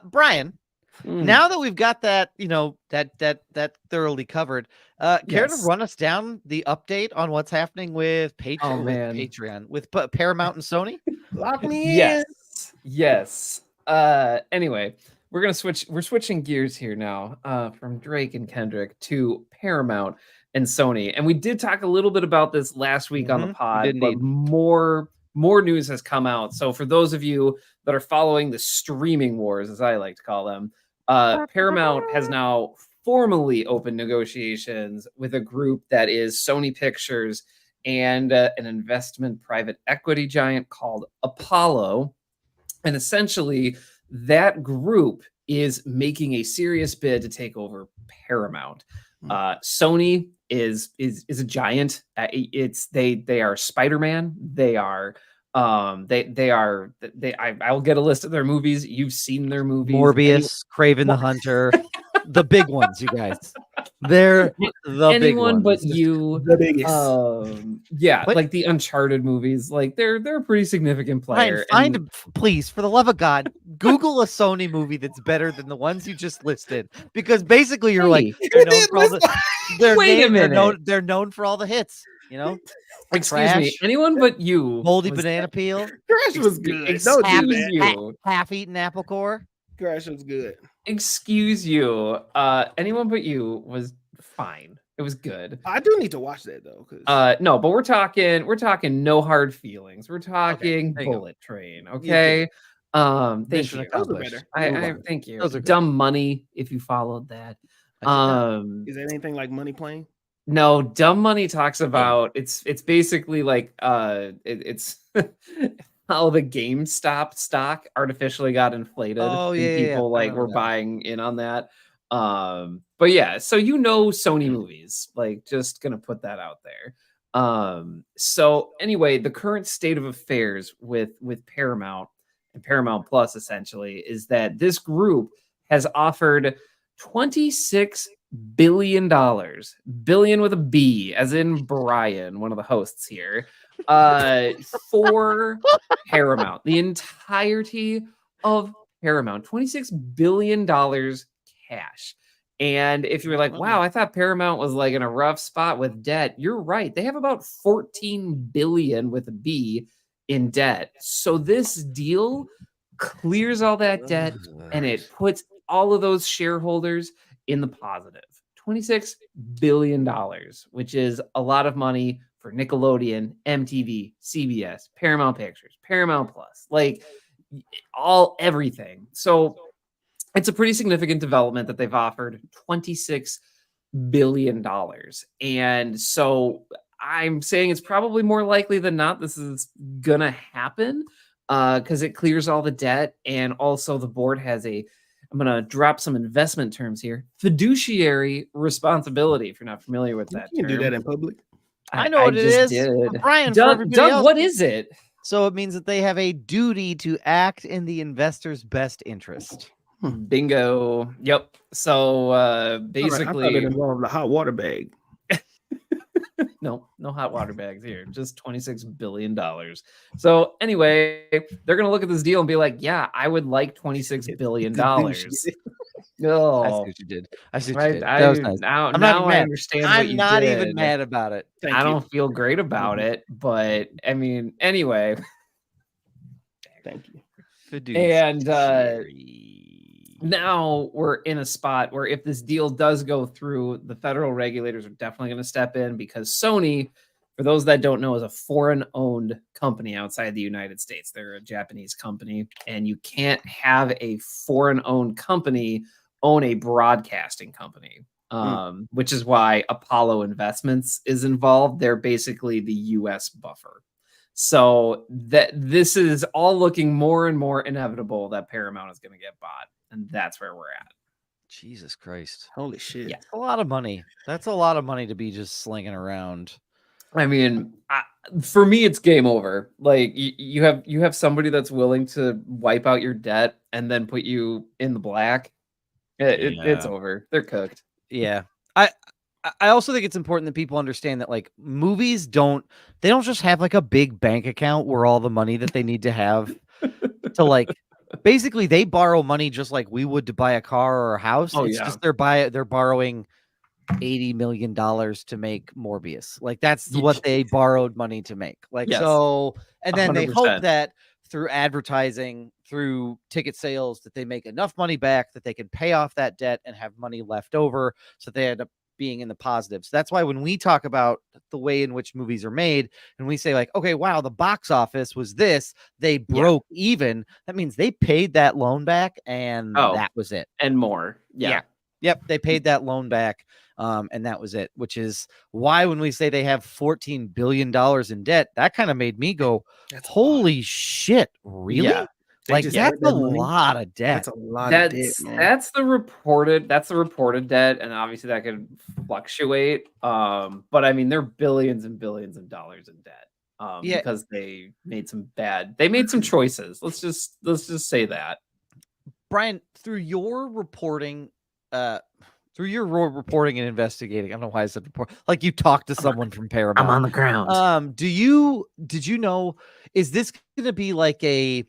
Brian, now that we've got that, that thoroughly covered, care to run us down the update on what's happening with Patreon, with Paramount and Sony? Lock me in. Yes. Anyway, we're switching gears here now, from Drake and Kendrick to Paramount and Sony. And we did talk a little bit about this last week on the pod, but more news has come out. So for those of you that are following the streaming wars, as I like to call them, Paramount has now formally opened negotiations with a group that is Sony Pictures and an investment private equity giant called Apollo. And essentially, that group is making a serious bid to take over Paramount. Sony is a giant. They are Spider-Man. They are I'll get a list of their movies. You've seen their movies. Morbius, Craven the Hunter, the big ones, you guys. They're the big Anyone ones. but you, The biggest. yeah, But- like the Uncharted movies, like they're a pretty significant player. Ryan, and- please, for the love of God, Google a Sony movie that's better than the ones you just listed, because basically you're like Hey, they're known for all the, their Wait a names are minute. they're known for all the hits, you know. Excuse me, Crash, anyone but you. Moldy was- Banana Peel, Crash was good. Excuse Don't do that. you. half-eaten apple core. Crash was good. Excuse you. Anyone but you was fine. It was good. I do need to watch that though. 'Cause No, but we're talking no hard feelings. We're talking there you go. Bullet Train. Okay. Thank Mission you. those are accomplished. better. I Move on. thank you. Those are good. Dumb Money, if you followed that. I did not. Is that anything like Money Plane? No, Dumb Money talks about it's basically like it's how the GameStop stock artificially got inflated. Oh, and yeah, yeah, yeah. people I like remember were that. buying in on that. But yeah, so Sony movies, like just gonna put that out there. So anyway, the current state of affairs with Paramount and Paramount Plus essentially is that this group has offered $26 billion, billion with a B, as in Brian, one of the hosts here, for Paramount, the entirety of Paramount, $26 billion cash. And if you were like, wow, I thought Paramount was like in a rough spot with debt, you're right. They have about 14 billion with a B in debt. So this deal clears all that debt and it puts all of those shareholders in the positive. $26 billion, which is a lot of money for Nickelodeon, MTV, CBS, Paramount Pictures, Paramount Plus, like everything. So it's a pretty significant development that they've offered $26 billion. And so I'm saying it's probably more likely than not this is gonna happen because it clears all the debt. And also the board has I'm going to drop some investment terms here. Fiduciary responsibility, if you're not familiar with that You can term. do that in public. I know what it just is. did. But Brian, for Doug, everybody else, what is it? so it means that they have a duty to act in the investor's best interest. Bingo. Yep. So I thought basically, it involved the hot water bag. no hot water bags here, just $26 billion. So anyway, they're going to look at this deal and be like, yeah, I would like $26 billion. I see Oh, what you did. I see what you did. That I, was nice. now I'm not even I mad. understand what I'm you not did. even mad about it. Thank I you. don't feel great about it, but I mean, anyway. Thank you. And Fiduciary. now we're in a spot where if this deal does go through, the federal regulators are definitely going to step in because Sony, for those that don't know, is a foreign-owned company outside the United States. They're a Japanese company, and you can't have a foreign-owned company own a broadcasting company, which is why Apollo Investments is involved. They're basically the U.S. buffer. So that this is all looking more and more inevitable that Paramount is going to get bought, and that's where we're at. Jesus Christ. Holy shit. Yeah. A lot of money. That's a lot of money to be just slinging around. I mean, for me, it's game over. Like you have somebody that's willing to wipe out your debt and then put you in the black. It's over. They're cooked. Yeah. I also think it's important that people understand that like movies don't just have like a big bank account where all the money that they need to have to like basically they borrow money just like we would to buy a car or a house. Oh, It's yeah. just they're borrowing $80 million to make Morbius. Like that's what they borrowed money to make. Like Yes. so and then they hope 100%. that through advertising, through ticket sales, that they make enough money back that they can pay off that debt and have money left over so they end up being in the positives. That's why when we talk about the way in which movies are made and we say like, okay, wow, the box office was this, they broke even. That means they paid that loan back and that was it. And more. Yeah. Yep. They paid that loan back. And that was it, which is why when we say they have $14 billion in debt, that kind of made me go, holy shit, really? Yeah. Like that's a lot of debt. That's a lot of debt, man. That's the reported debt, and obviously that could fluctuate. But I mean, they're billions and billions of dollars in debt. Because they made some choices. Let's just say that. Brian, through your reporting and investigating, I don't know why I said report, like you talked to someone from Paramount. I'm on the ground. Did you know, is this gonna be like a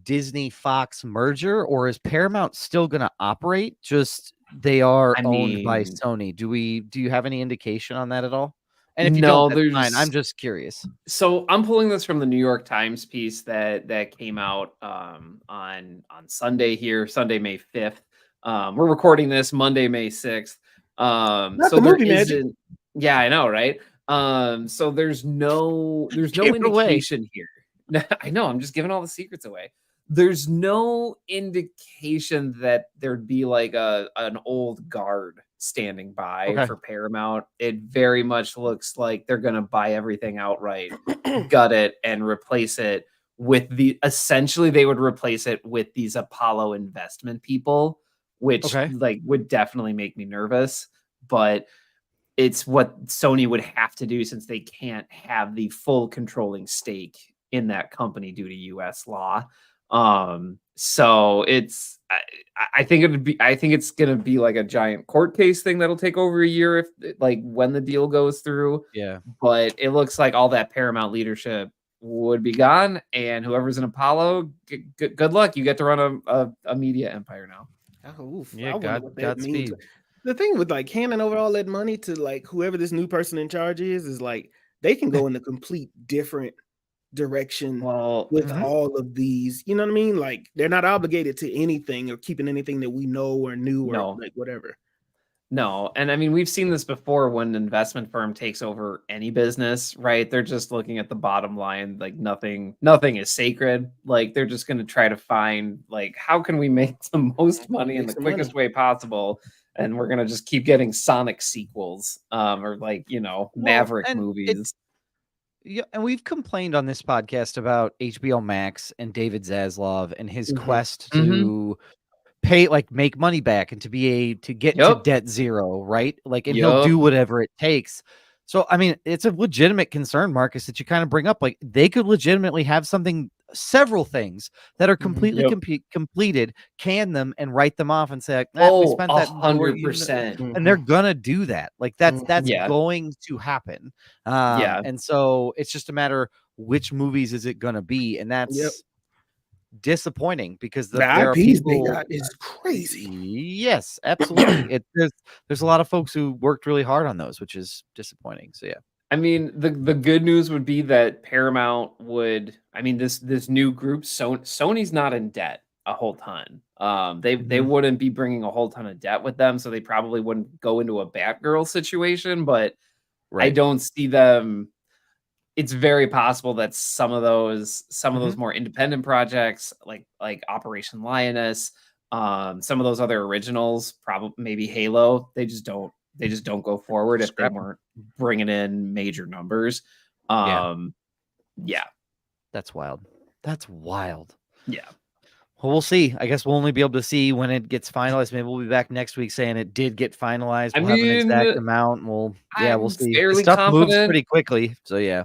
Disney Fox merger, or is Paramount still going to operate? Just they are owned by Sony. Do you have any indication on that at all? And if you don't, that's fine. I'm just curious. So I'm pulling this from the New York Times piece that came out on Sunday here, Sunday, May 5th. We're recording this Monday, May 6th. So there isn't. Yeah, I know, right? So there's no indication here. I know, I'm just giving all the secrets away. There's no indication that there'd be like an old guard standing by for Paramount. It very much looks like they're going to buy everything outright, gut it, and replace it with essentially they would replace it with these Apollo investment people, which like would definitely make me nervous, but it's what Sony would have to do since they can't have the full controlling stake in that company due to US law. So it's, I think it's going to be like a giant court case thing that'll take over a year if like when the deal goes through. Yeah. But it looks like all that Paramount leadership would be gone, and whoever's in Apollo, good luck. You get to run a media empire now. Yeah, Godspeed. The thing with like handing over all that money to like whoever this new person in charge is like they can go in a complete different direction with all of these, you know what I mean? Like they're not obligated to anything or keeping anything that we know or knew or like whatever. No, and I mean we've seen this before when an investment firm takes over any business, right? They're just looking at the bottom line, like nothing is sacred. Like they're just going to try to find like how can we make the most money in the quickest way possible, and we're going to just keep getting Sonic sequels or like, you know, Maverick movies. Yeah, and we've complained on this podcast about HBO Max and David Zaslav and his quest to pay, like, make money back and to get to debt zero, right? Like, and he'll do whatever it takes. So, I mean, it's a legitimate concern, Marcus, that you kind of bring up. Like, they could legitimately have several things that are completely completed, can them and write them off and say, we spent that 100%. And they're gonna do that. Like that's going to happen. And so it's just a matter which movies is it gonna be, and that's disappointing because the IPs they got is crazy. Yes, absolutely. There's a lot of folks who worked really hard on those, which is disappointing. So yeah. I mean, the good news would be that Paramount would, I mean, this new group, Sony's not in debt a whole ton. They wouldn't be bringing a whole ton of debt with them, so they probably wouldn't go into a Batgirl situation, but I don't see them. It's very possible that some of those more independent projects like Operation Lioness, some of those other originals, probably maybe Halo, they just don't go forward if they weren't bringing in major numbers. Yeah. That's wild. Yeah. Well, we'll see. I guess we'll only be able to see when it gets finalized. Maybe we'll be back next week saying it did get finalized. We'll have an exact amount. And we'll see. Stuff moves pretty quickly. So yeah.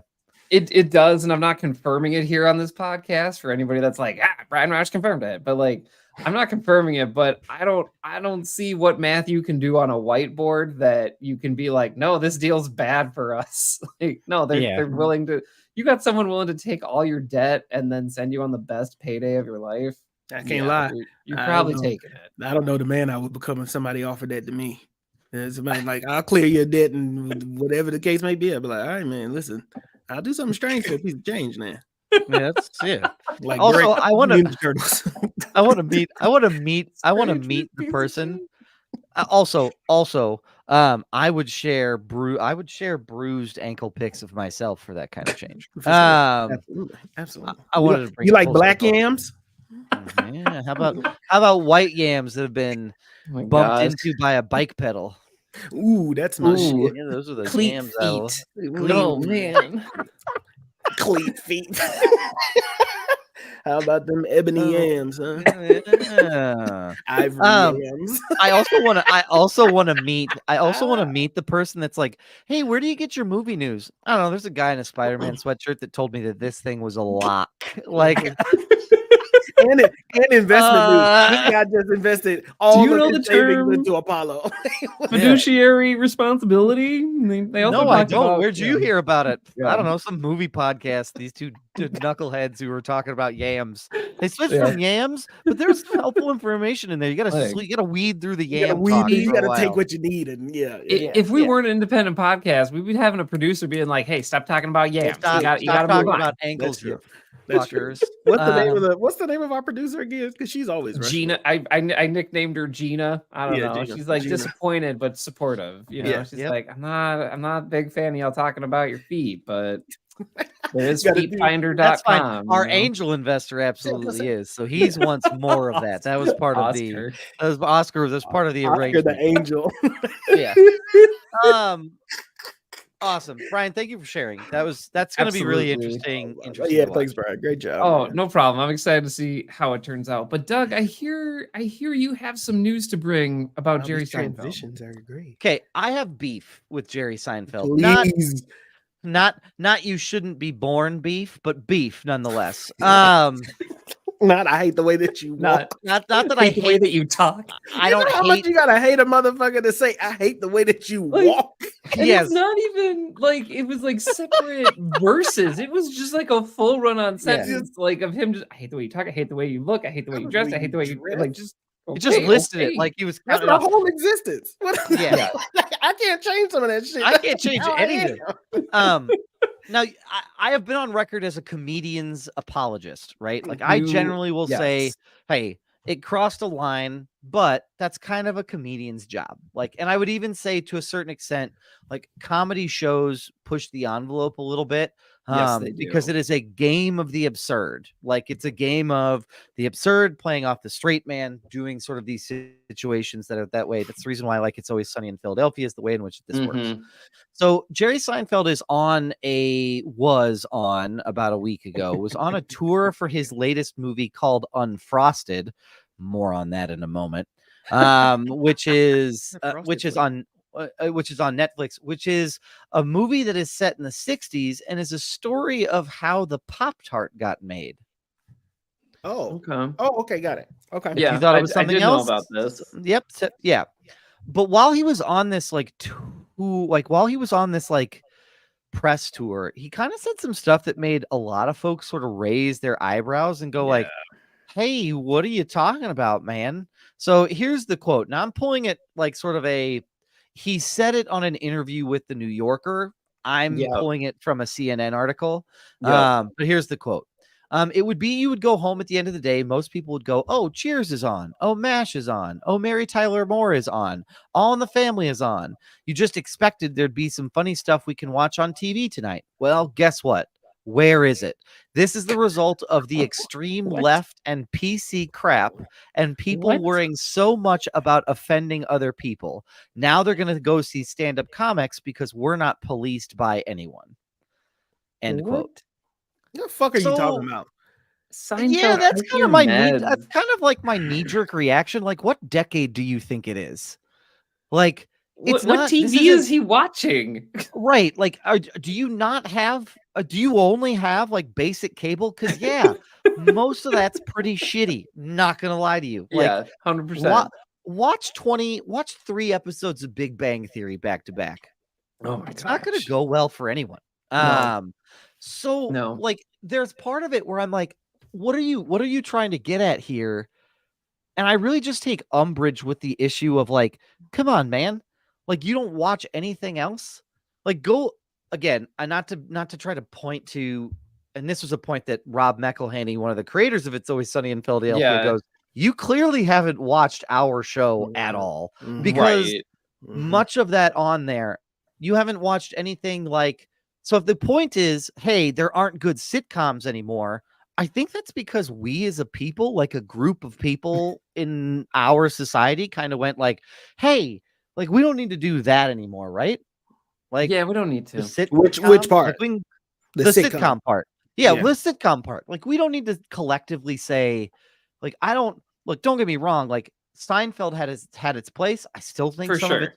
It does, and I'm not confirming it here on this podcast for anybody that's like, Brian Roush confirmed it. But like, I'm not confirming it, but I don't see what Matthew can do on a whiteboard that you can be like, no, this deal's bad for us. Like, no, they're willing to. You got someone willing to take all your debt and then send you on the best payday of your life. I can't lie. You're probably taking it. I don't know the man I would become if somebody offered that to me. Somebody like, I'll clear your debt and whatever the case may be. I'll be like, all right, man, listen, I'll do something strange for a piece of change now. Like also, I want to meet the person. Also, I would share bruised ankle pics of myself for that kind of change. For sure. Absolutely. I wanted to bring you it like full black circle. yams? Yeah. How about white yams that have been Oh my bumped gosh. into by a bike pedal? Ooh, that's my Ooh. shit. Yeah, those are the Cleat yams. feet. Oh man. Cleat feet. How about them ebony yams, huh? Yeah. Ivory yams. I also want to meet the person that's like, hey, where do you get your movie news? I don't know. There's a guy in a Spider-Man sweatshirt that told me that this thing was a lock. Like, and investment news. This guy just invested all you of know his the savings term? into Apollo. Fiduciary responsibility. They also no, I talk don't. about, Where'd you hear about it? Yeah. I don't know. Some movie podcast. These two knuckleheads who were talking about yams. They switched Yeah. from yams, but there's some helpful information in there. You Like- gotta weed through the You gotta yam weed talk through- you for a gotta take while. what you need, and If we weren't an independent podcast, we'd be having a producer being like, "Hey, stop talking about yams. Stop you got to talking move on." about ankles, true. you That's true. fuckers. What's the name of our producer again? Because she's always rushing. Gina, I nicknamed her Gina. I don't know. Gina. She's like Gina. disappointed but supportive. You know, Yeah. she's Yep. like, I'm not a big fan of y'all talking about your feet, but there is You gotta do- That's fine. feetfinder.com. Our angel investor absolutely is. So he's wants more of that. That was part of the Oscar. that was Oscar. That was part of the Oscar arrangement. the angel. Yeah. Awesome, Brian. Thank you for sharing. That's going to be really Absolutely. interesting. Yeah, to thanks, watch. Brian. Great job. Oh, man. no problem. I'm excited to see how it turns out. But Doug, I hear you have some news to bring about Wow, Jerry these Seinfeld. transitions are great. Okay, I have beef with Jerry Seinfeld. Please. Not you shouldn't be born beef, but beef nonetheless. Not I hate the way that you walk. Not Not that I hate the way hate. that you talk. I You know don't how much hate. you gotta hate a motherfucker to say I hate the way that you Like- walk. And Yes. it's not even like it was like separate verses. It was just like a full run-on sentence, like of him just I hate the way you talk, I hate the way you look, I hate the way you dress, I hate the way you dress. like just It just listed okay. it like he was. That's my whole existence. Yeah. I can't change some of that shit. I can't change That's how I anything. am. Now I have been on record as a comedian's apologist, right? Like I generally will say, hey, it crossed a line, but that's kind of a comedian's job. Like, and I would even say to a certain extent, like comedy shows push the envelope a little bit. Yes, they Because do. it is a game of the absurd. Like it's a game of the absurd playing off the straight man, doing sort of these situations that are that way. That's the reason why I like It's Always Sunny in Philadelphia is the way in which this works. Mhm. So Jerry Seinfeld was on about a week ago, was on a tour for his latest movie called Unfrosted. More on that in a moment. Which is on Netflix, which is a movie that is set in the 60s and is a story of how the Pop-Tart got made. Oh, Okay. okay, got it. Okay. If you thought it was I something did else, know about this. Yep. Yeah. But while he was on this press tour, he kind of said some stuff that made a lot of folks sort of raise their eyebrows and go like, hey, what are you talking about, man? So here's the quote. Now I'm pulling it like sort of he said it on an interview with the New Yorker. I'm pulling it from a CNN article. But here's the quote. It would be, you would go home at the end of the day. Most people would go, oh, Cheers is on. Oh, MASH is on. Oh, Mary Tyler Moore is on. All in the Family is on. You just expected there'd be some funny stuff we can watch on TV tonight. Well, guess what? Where is it? This is the result of the extreme left and PC crap and people worrying so much about offending other people. Now they're going to go see stand-up comics because we're not policed by anyone. End quote. What the fuck are you talking about? Seinfeld, that's take kind your of my meds. that's kind of like my knee-jerk reaction. Like, what decade do you think it is? Like, it's What not, this TV isn't- is he watching? Right. Like, do you not have, do you only have like basic cable? Because, yeah, most of that's pretty shitty. Not going to lie to you. Like, Yeah, 100%. watch 3 episodes of Big Bang Theory back to back. Oh my It's not going gosh. to go well for anyone. No. So No. like, there's part of it where I'm like, what are you trying to get at here? And I really just take umbrage with the issue of like, come on, man. Like, you don't watch anything else? Like, go again, not to try to point to, and this was a point that Rob McElhenney, one of the creators of It's Always Sunny in Philadelphia, Yeah. goes, you clearly haven't watched our show at all, because Right. much of that on there, you haven't watched anything like. So if the point is, hey, there aren't good sitcoms anymore, I think that's because we as a people, like a group of people in our society, kind of went like, hey, like we don't need to do that anymore, right? Like Yeah, we don't need the to. sitcom, Which part? like we can, The the sitcom. sitcom part. Yeah, Yeah. the sitcom part. Like we don't need to collectively say, like, I don't look, don't get me wrong, like Seinfeld had its place. I still think For some of it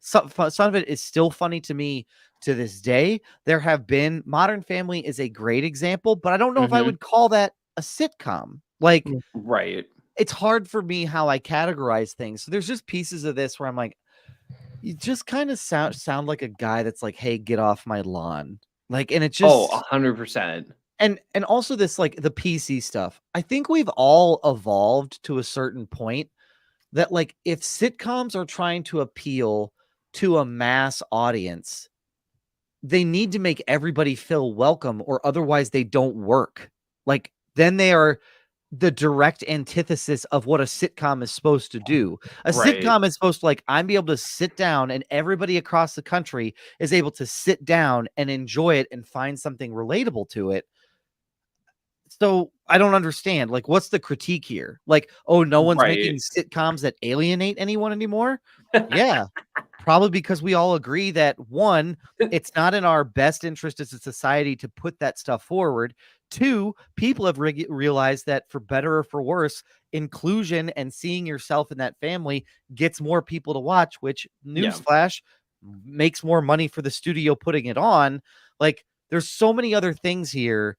sure. some of it is still funny to me to this day. There have been Modern Family is a great example, but I don't know if I Mhm. would call that a sitcom. Like Mm. Right. it's hard for me how I categorize things. So there's just pieces of this where I'm like, you just kind of sound like a guy that's like, hey, get off my lawn. Like, and it Oh, just 100%. and also this like the PC stuff. I think we've all evolved to a certain point that like if sitcoms are trying to appeal to a mass audience, they need to make everybody feel welcome or otherwise they don't work. Like then they are the direct antithesis of what a sitcom is supposed to do. A Right. sitcom is supposed to like I'm be able to sit down and everybody across the country is able to sit down and enjoy it and find something relatable to it. So I don't understand. Like, what's the critique here? Like, oh, no one's making Right. sitcoms that alienate anyone anymore? Yeah. Probably because we all agree that one, it's not in our best interest as a society to put that stuff forward. Two, people have realized that for better or for worse, inclusion and seeing yourself in that family gets more people to watch, which Yeah. newsflash makes more money for the studio putting it on. Like, there's so many other things here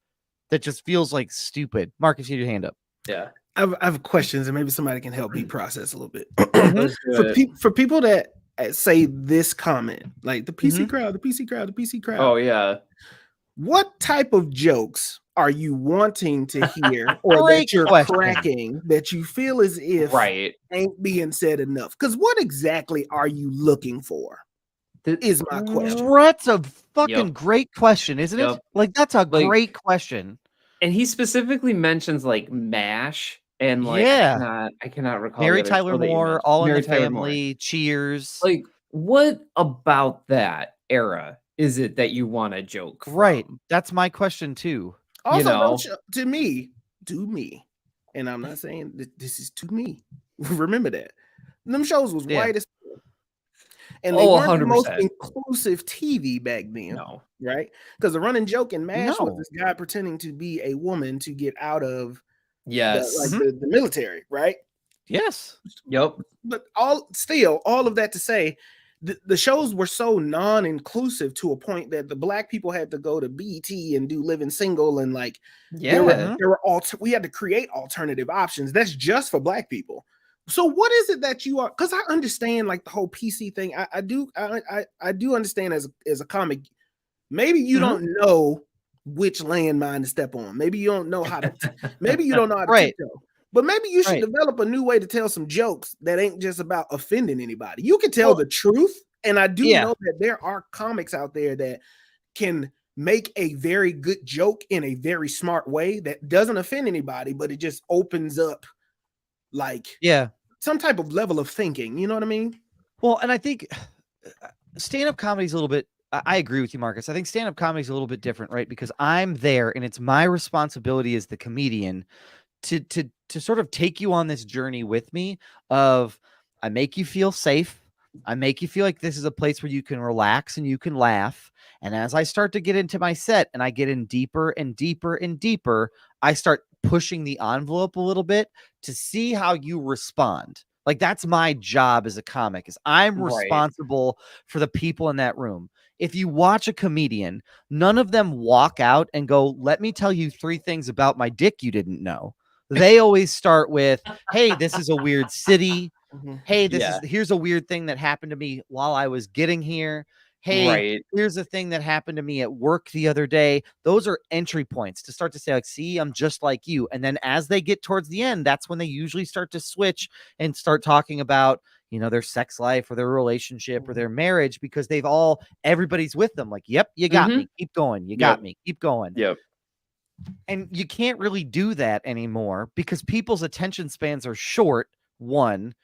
that just feels like stupid. Marcus, you had your hand up. Yeah. I have questions, and maybe somebody can help me process a little bit. Let's do it. For people that say this comment, like the PC Mhm. crowd, the PC crowd, the PC crowd. Oh, yeah. What type of jokes are you wanting to hear, or Great that you're question. cracking that you feel as if Right. ain't being said enough? Because what exactly are you looking for? Is my question. That's a fucking Yep. great question, isn't it? Yep. Like that's a Like- great question. And he specifically mentions like MASH and like Yeah. I cannot recall Mary the other Tyler show that you Moore, mentioned. All in Mary the Tyler Moore. Family, Cheers. Like, what about that era is it that you want to joke from? Right. That's my question too. Also, know. to me, and I'm not saying that this is to me. Remember that them shows was Yeah. white as hell. And they Oh, weren't the most 100%. inclusive TV back then, No. right? Because the running joke in MASH was No. this guy pretending to be a woman to get out of Yes. the military, right? Yes. Yep. But all of that to say, the shows were so non-inclusive to a point that the black people had to go to BET and do Living Single, and like Yeah. there were we had to create alternative options. That's just for black people. So what is it that you are? Because I understand like the whole PC thing. I do understand as a comic. Maybe you don't know which landmine to step on. Maybe you don't know how to. Maybe you don't know how to Right. tiptoe. But maybe you should Right. develop a new way to tell some jokes that ain't just about offending anybody. You can tell Well, the truth, and I do yeah. know that there are comics out there that can make a very good joke in a very smart way that doesn't offend anybody, but it just opens up like Yeah. some type of level of thinking. You know what I mean? Well, and I think stand-up comedy is a little bit. I agree with you, Marcus. I think stand-up comedy is a little bit different, right? Because I'm there, and it's my responsibility as the comedian to sort of take you on this journey with me. Of I make you feel safe. I make you feel like this is a place where you can relax and you can laugh. And as I start to get into my set and I get in deeper and deeper and deeper, I start pushing the envelope a little bit to see how you respond. Like that's my job as a comic is I'm Right. responsible for the people in that room. If you watch a comedian, none of them walk out and go, let me tell you 3 things about my dick you didn't know. They always start with, hey, this is a weird city. Hey, here's a weird thing that happened to me while I was getting here. Hey, Right. here's a thing that happened to me at work the other day. Those are entry points to start to say, like, see, I'm just like you. And then as they get towards the end, that's when they usually start to switch and start talking about, you know, their sex life or their relationship or their marriage, because everybody's with them. Like, yep, you got me. Keep going. You got me. Keep going. Yep. And you can't really do that anymore because people's attention spans are short. One,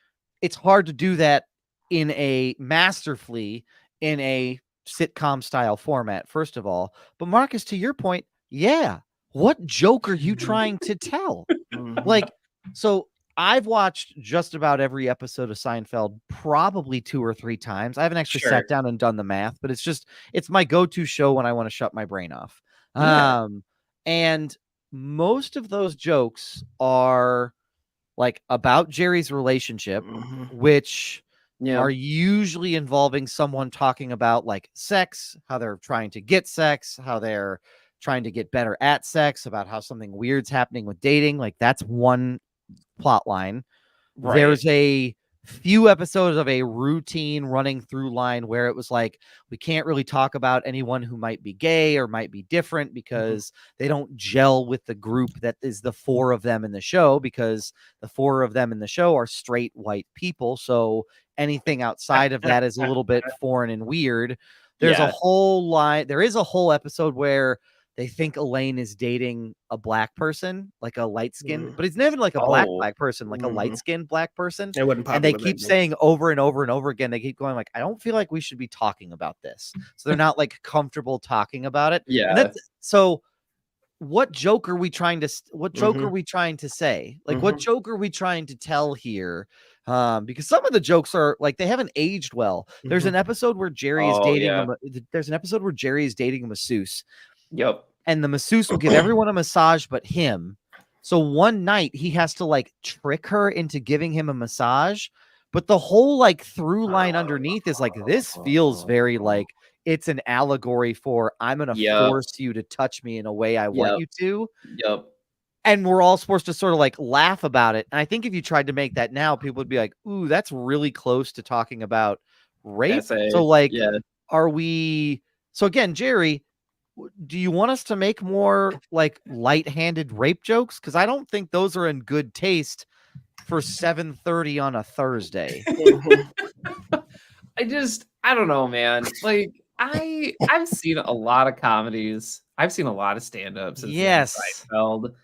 it's hard to do that masterfully in a sitcom style format, first of all. But Marcus, to your point, yeah, what joke are you trying to tell? Like, so I've watched just about every episode of Seinfeld probably 2 or 3 times. I haven't actually sat down and done the math, but it's my go-to show when I want to shut my brain off. Yeah. And most of those jokes are like about Jerry's relationship, which are usually involving someone talking about like sex, how they're trying to get sex, how they're trying to get better at sex, about how something weird's happening with dating. Like that's one plot line. Right. There's a few episodes of a routine running through line where it was like, we can't really talk about anyone who might be gay or might be different because they don't gel with the group that is the 4 of them in the show, because the 4 of them in the show are straight white people. So anything outside of that is a little bit foreign and weird. There's a whole line. There is a whole episode where they think Elaine is dating a black person, like a light skinned, but it's never like a black person, like a light skinned black person. It wasn't And they popular keep back then. saying over and over and over again, they keep going like, I don't feel like we should be talking about this. So they're not like comfortable talking about it. Yeah. And that's, so what joke are we trying to say? Like, what joke are we trying to tell here? Because some of the jokes are like, they haven't aged well. There's an episode where Jerry is dating there's an episode where Jerry is dating a masseuse. Yep. And the masseuse will give everyone a massage but him. So one night he has to like trick her into giving him a massage. But the whole like through line underneath is like, this feels very like it's an allegory for I'm going to force you to touch me in a way I want you to. Yep. And we're all supposed to sort of like laugh about it. And I think if you tried to make that now, people would be like, ooh, that's really close to talking about rape. So like, are we, so again, Jerry, do you want us to make more like light-handed rape jokes? Because I don't think those are in good taste for 7:30 on a Thursday. I don't know, man. Like I've seen a lot of comedies. I've seen a lot of stand-ups. Yes. Seinfeld,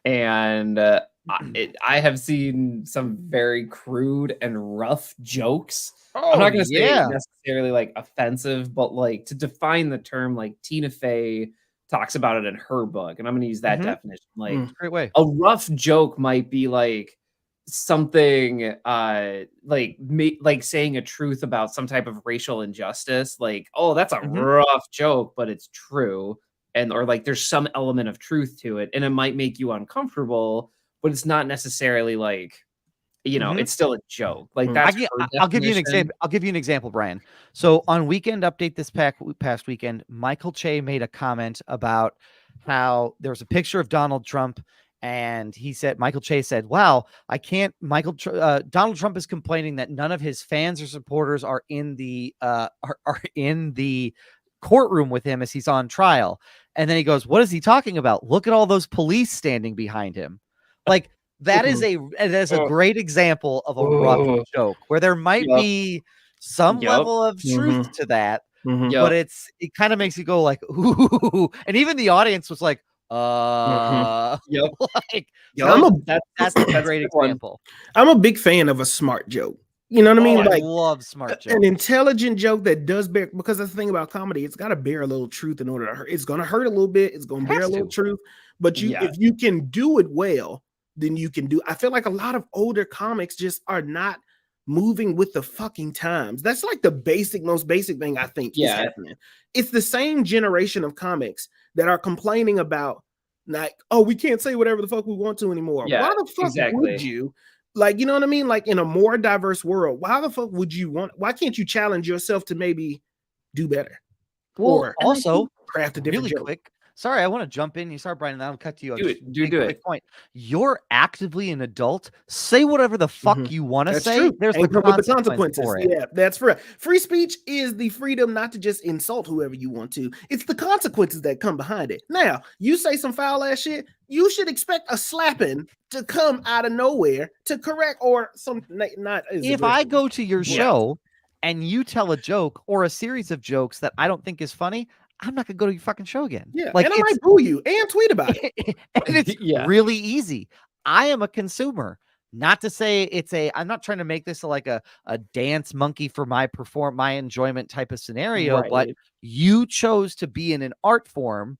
and I have seen some very crude and rough jokes. I'm not going to say necessarily like offensive, but like to define the term, like Tina Fey talks about it in her book, and I'm going to use that definition. Like, great way. A rough joke might be like something like saying a truth about some type of racial injustice. Like, oh, that's a rough joke, but it's true, or like there's some element of truth to it, and it might make you uncomfortable, but it's not necessarily like, you know, it's still a joke. Like that's I'll give you an example. I'll give you an example, Brian. So on Weekend Update this past weekend, Michael Che made a comment about how there was a picture of Donald Trump, and he said, Michael Che said, "Wow, I can't." Donald Trump is complaining that none of his fans or supporters are in the courtroom with him as he's on trial. And then he goes, "What is he talking about? Look at all those police standing behind him." Like, that is a great example of a rough joke where there might be some level of truth to that, but it kind of makes you go like, ooh, and even the audience was like, like, that's a great example. I'm a big fan of a smart joke. You know what I mean? I like, love smart jokes. An intelligent joke that does bear, because that's the thing about comedy, it's got to bear a little truth in order to hurt. It's going to hurt a little bit. It's going to bear a little truth, but if you can do it well, then you can do. I feel like a lot of older comics just are not moving with the fucking times. That's like the most basic thing I think is happening. It's the same generation of comics that are complaining about, like, oh, we can't say whatever the fuck we want to anymore. Yeah, why the fuck would you? Like, you know what I mean? Like, in a more diverse world, why the fuck would you why can't you challenge yourself to maybe do better? Well, or also craft a different joke. Quick. Sorry, I want to jump in. You sorry, Brian, and I'll cut to you. Do it. Point. You're actively an adult. Say whatever the fuck you want to say. True. There's the consequences for it. Yeah, that's right. Free speech is the freedom not to just insult whoever you want to. It's the consequences that come behind it. Now, you say some foul ass shit, you should expect a slapping to come out of nowhere to correct, or some not. If I go to your show and you tell a joke or a series of jokes that I don't think is funny, I'm not gonna go to your fucking show again. Yeah, like and I might boo you and tweet about it. and it's Yeah. really easy. I am a consumer. Not to say I'm not trying to make this like a dance monkey for my enjoyment type of scenario, but Right. you chose to be in an art form.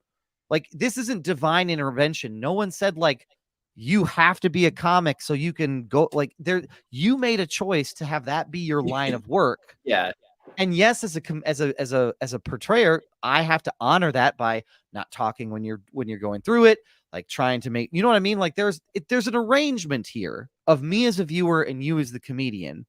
Like, this isn't divine intervention. No one said like you have to be a comic so you can go like there. You made a choice to have that be your line of work. Yeah. And yes, as a portrayer, I have to honor that by not talking when you're going through it, like trying to make, you know what I mean? Like there's an arrangement here of me as a viewer and you as the comedian.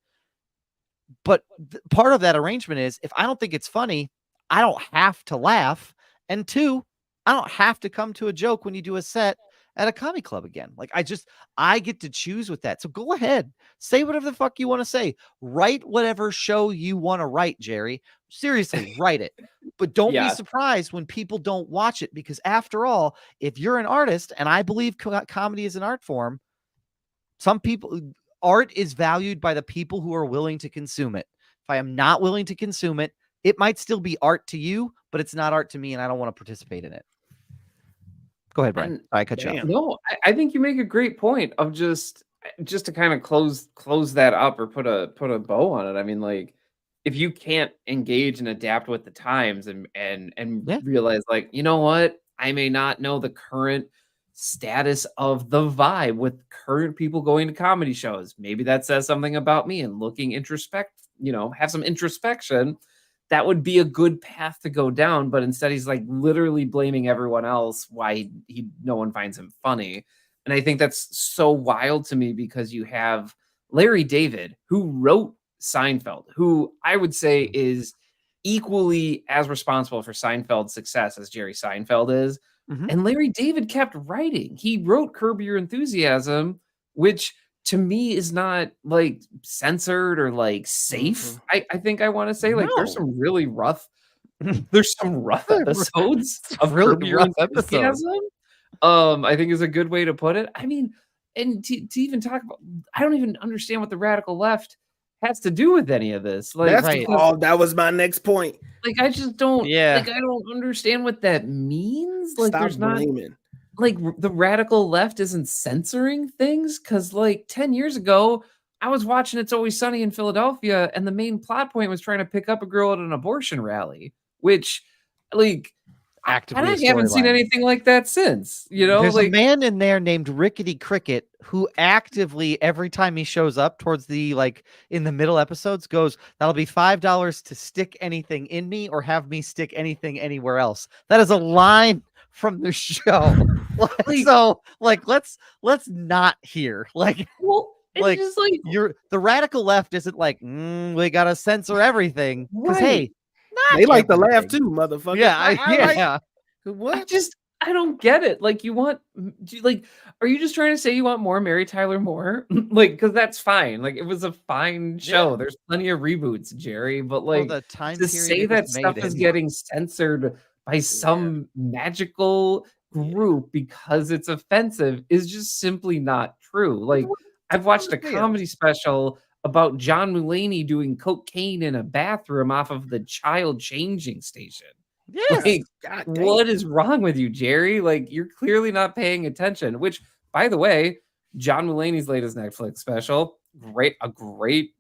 But part of that arrangement is if I don't think it's funny, I don't have to laugh. And two, I don't have to come to a joke when you do a set at a comedy club again. Like I get to choose with that. So go ahead, say whatever the fuck you want to say. Write whatever show you want to write, Jerry. Seriously, write it. But don't be surprised when people don't watch it, because after all, if you're an artist, and I believe comedy is an art form, art is valued by the people who are willing to consume it. If I am not willing to consume it, it might still be art to you, but it's not art to me, and I don't want to participate in it. Go ahead, Brian. I cut you off. No, I think you make a great point of just to kind of close that up or put a bow on it. I mean, like, if you can't engage and adapt with the times and realize, like, you know what, I may not know the current status of the vibe with current people going to comedy shows. Maybe that says something about me, and looking have some introspection. That would be a good path to go down, but instead he's like literally blaming everyone else why no one finds him funny. And I think that's so wild to me, because you have Larry David, who wrote Seinfeld, who I would say is equally as responsible for Seinfeld's success as Jerry Seinfeld is. Mm-hmm. And Larry David kept writing. He wrote Curb Your Enthusiasm, which to me is not like censored or like safe. I think I want to say, like, there's some really rough episodes of really Curb Your rough Enthusiasm. I think is a good way to put it. I mean, and to even talk about, I don't even understand what the radical left has to do with any of this. Like, that was my next point. Like, I just don't like, I don't understand what that means. Like, Stop blaming. Like, the radical left isn't censoring things, because like 10 years ago, I was watching It's Always Sunny in Philadelphia, and the main plot point was trying to pick up a girl at an abortion rally, which, like, actively, and I haven't seen anything like that since. There's like, a man in there named Rickety Cricket who actively, every time he shows up towards the, like, in the middle episodes, goes, "That'll be $5 to stick anything in me or have me stick anything anywhere else." That is a line from the show. So, like, let's not hear, like, well, like, just like, the radical left isn't like, we gotta censor everything, because hey, they like to laugh too, motherfucker. Yeah. What? I don't get it. Like, are you just trying to say you want more Mary Tyler Moore? Like, because that's fine. Like, it was a fine show. Yeah. There's plenty of reboots, Jerry. But like, the time to say that stuff is getting censored by some magical group because it's offensive is just simply not true. Like, I've watched a comedy special about John Mulaney doing cocaine in a bathroom off of the child changing station. Yes. Like, what is wrong with you, Jerry? Like, you're clearly not paying attention. Which, by the way, John Mulaney's latest Netflix special, a great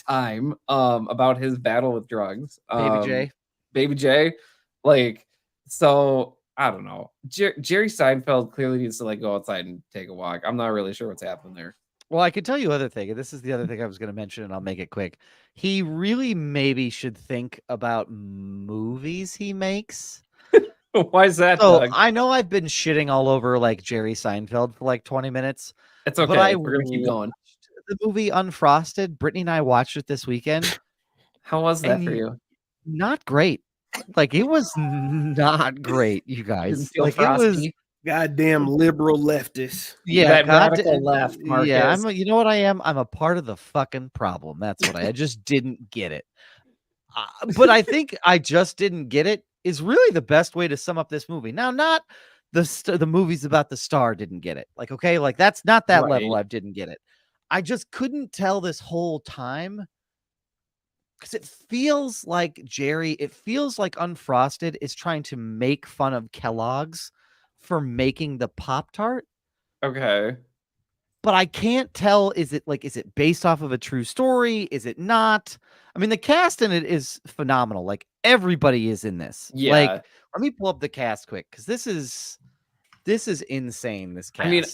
time about his battle with drugs. Baby J. Like, so I don't know. Jerry Seinfeld clearly needs to, like, go outside and take a walk. I'm not really sure what's happening there. Well, I can tell you other thing, and this is the other thing I was going to mention, and I'll make it quick. He really maybe should think about movies he makes. Why is that, So Doug? I know I've been shitting all over, like, Jerry Seinfeld for like 20 minutes. It's okay. But We're going to keep going. The movie Unfrosted, Brittany and I watched it this weekend. How was that for you? Not great. Like, it was not great, you guys. Like, frosty? It was goddamn liberal leftists. Yeah, that radical left, Marcus. Yeah, you know what I am? I'm a part of the fucking problem. That's what I just didn't get it. But I think I just didn't get it is really the best way to sum up this movie. Now, not the movies about the star didn't get it. Like, okay, like, that's not that level. I didn't get it. I just couldn't tell this whole time because it feels like Unfrosted is trying to make fun of Kellogg's for making the Pop-Tart. Okay. But I can't tell, is it based off of a true story? Is it not? I mean, the cast in it is phenomenal. Like, everybody is in this. Yeah. Like, let me pull up the cast quick, because this is insane, this cast. I mean,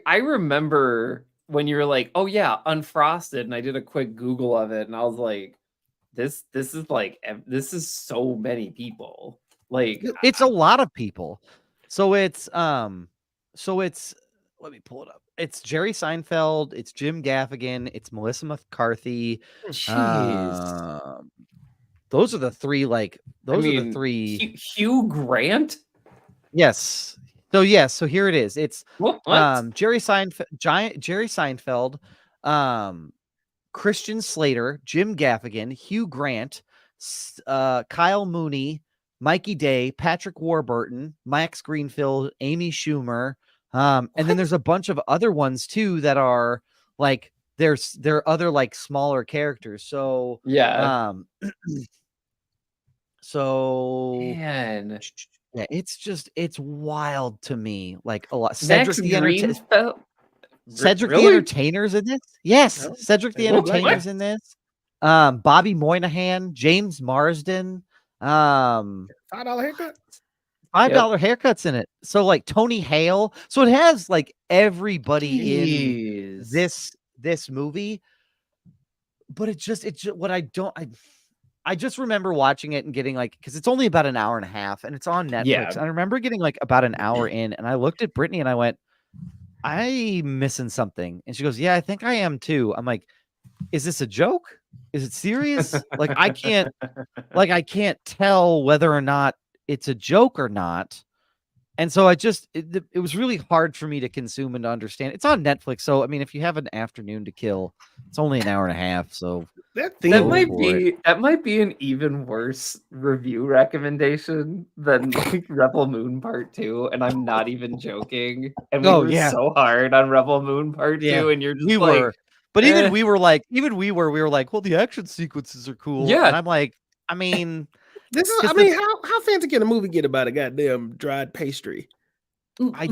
I remember when you were like, oh yeah, Unfrosted, and I did a quick Google of it, and I was like, this is so many people. Like, it's a lot of people. So it's let me pull it up. It's Jerry Seinfeld, it's Jim Gaffigan, it's Melissa McCarthy. jeez. Those are the three, the three. Hugh Grant? Yes. So so here it is. It's what? Jerry Seinfeld, Christian Slater, Jim Gaffigan, Hugh Grant, Kyle Mooney, Mikey Day, Patrick Warburton, Max Greenfield, Amy Schumer. And then there's a bunch of other ones too that are like there are other like smaller characters. So yeah. So man, yeah, it's wild to me. Like a lot. Cedric the Entertainer's in this. Yes, Oh, Cedric the what? Entertainer's in this. Bobby Moynihan, James Marsden. $5 haircut. $5 haircuts in it. So like Tony Hale. So it has like everybody in this movie. But it's just what I just remember watching it and getting like, because it's only about an hour and a half and it's on Netflix. Yeah. And I remember getting like about an hour in and I looked at Brittany and I went, I'm missing something. And she goes, yeah, I think I am too. I'm like, is this a joke? Is it serious? Like, I can't tell whether or not it's a joke or not. And so it was really hard for me to consume and to understand. It's on Netflix. So, I mean, if you have an afternoon to kill, it's only an hour and a half. So that might be an even worse review recommendation than like Rebel Moon Part 2. And I'm not even joking. And we were so hard on Rebel Moon Part 2. And you're just were. But even we were like, well, the action sequences are cool. Yeah. And I'm like, I mean, how fancy can a movie get about a goddamn dried pastry? I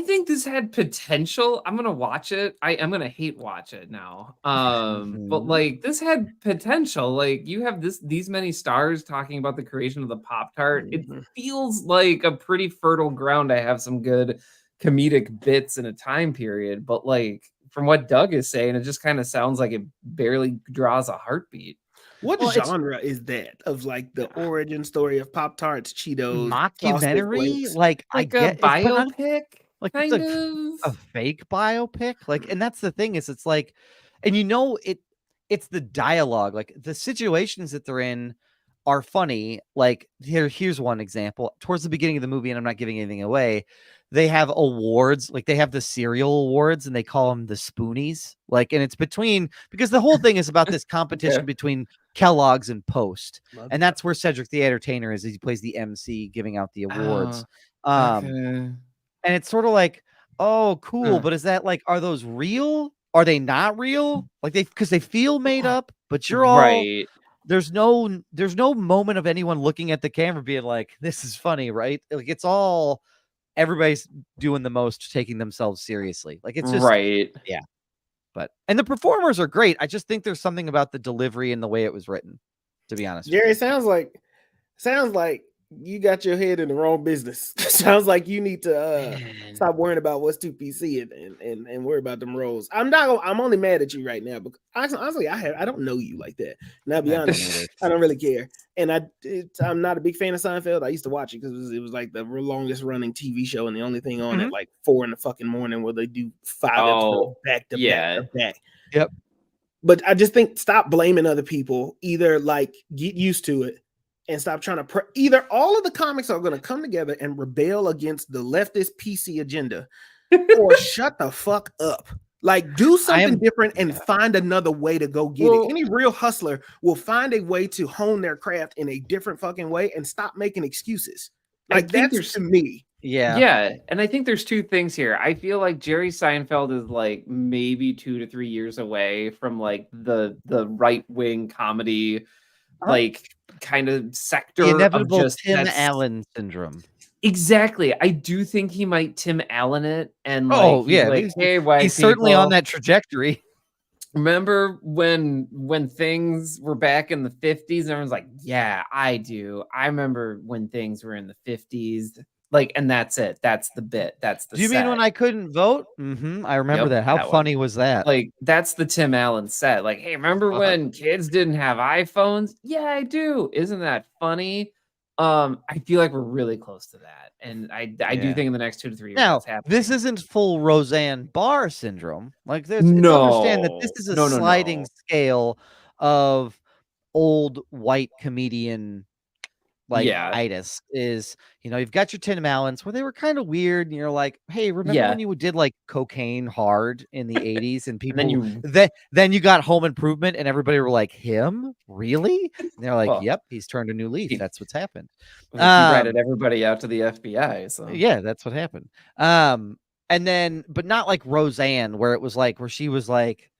think this had potential. I'm gonna watch it. I'm gonna hate watch it now. But like this had potential. Like you have these many stars talking about the creation of the Pop-Tart. It feels like a pretty fertile ground to have some good comedic bits in a time period. But like from what Doug is saying, it just kind of sounds like it barely draws a heartbeat. What genre is that of like the origin story of Pop-Tarts, Cheetos, mockumentary? Like I get biopic, like it's a fake biopic. Like, and that's the thing is it's like, and it's the dialogue, like the situations that they're in are funny. Like here's one example. Towards the beginning of the movie, and I'm not giving anything away, they have awards, like they have the cereal awards and they call them the Spoonies. Like, and it's because the whole thing is about this competition between Kellogg's and Post. And that's where Cedric the Entertainer is. He plays the MC giving out the awards. And it's sort of like, oh, cool. But is that like, are those real? Are they not real? Like because they feel made up, but you're all right. There's no moment of anyone looking at the camera being like, this is funny, right? Like it's all everybody's doing the most, taking themselves seriously. Like it's just right. Yeah. And the performers are great. I just think there's something about the delivery and the way it was written, to be honest. Jerry, sounds like you got your head in the wrong business. Sounds like you need to stop worrying about what's too PC and worry about them roles. I'm only mad at you right now because honestly, I don't know you like that. And I'll be honest, I don't really care. And I'm not a big fan of Seinfeld. I used to watch it because it was like the longest running TV show and the only thing on at like 4 a.m. where they do 5 episodes back to back. Yep. But I just think stop blaming other people. Either like get used to it and stop trying to either all of the comics are going to come together and rebel against the leftist PC agenda, or shut the fuck up. Like do something different and find another way to go get it. Any real hustler will find a way to hone their craft in a different fucking way and stop making excuses. Like that's to me. Yeah, and I think there's two things here. I feel like Jerry Seinfeld is like maybe 2 to 3 years away from like the right-wing comedy like kind of The sector of inevitable just Tim Allen syndrome. Exactly. I do think he might Tim Allen it and like Oh, he's yeah. like, "Hey, white He's certainly on people, that trajectory. remember when things were back in the 50s?" And everyone's like, "Yeah, I do. I remember when things were in the 50s." Like, and that's it. That's the bit. That's the Do you mean set. when I couldn't vote? I remember Yep, that. How that one. funny was that? Like, that's the Tim Allen set. Like, "Hey, remember when kids didn't have iPhones?" "Yeah, I do. Isn't that funny?" I feel like we're really close to that. And I do Yeah. think in the next 2 to 3 years Now, that's happening. this isn't full Roseanne Barr syndrome. Like, it's understand that this is a sliding scale of old white comedian like Yeah. itis is, you've got your Tim Allens where they were kind of weird, and you're like, hey, remember Yeah. when you did like cocaine hard in the 80s and people And then then you got Home Improvement and everybody were like, him? Really? And they're like, Well, yep, he's turned a new leaf. he- That's what's happened. He ratted everybody out to the FBI. So Yeah, that's what happened. And then, but not like Roseanne, where it was like, where she was like,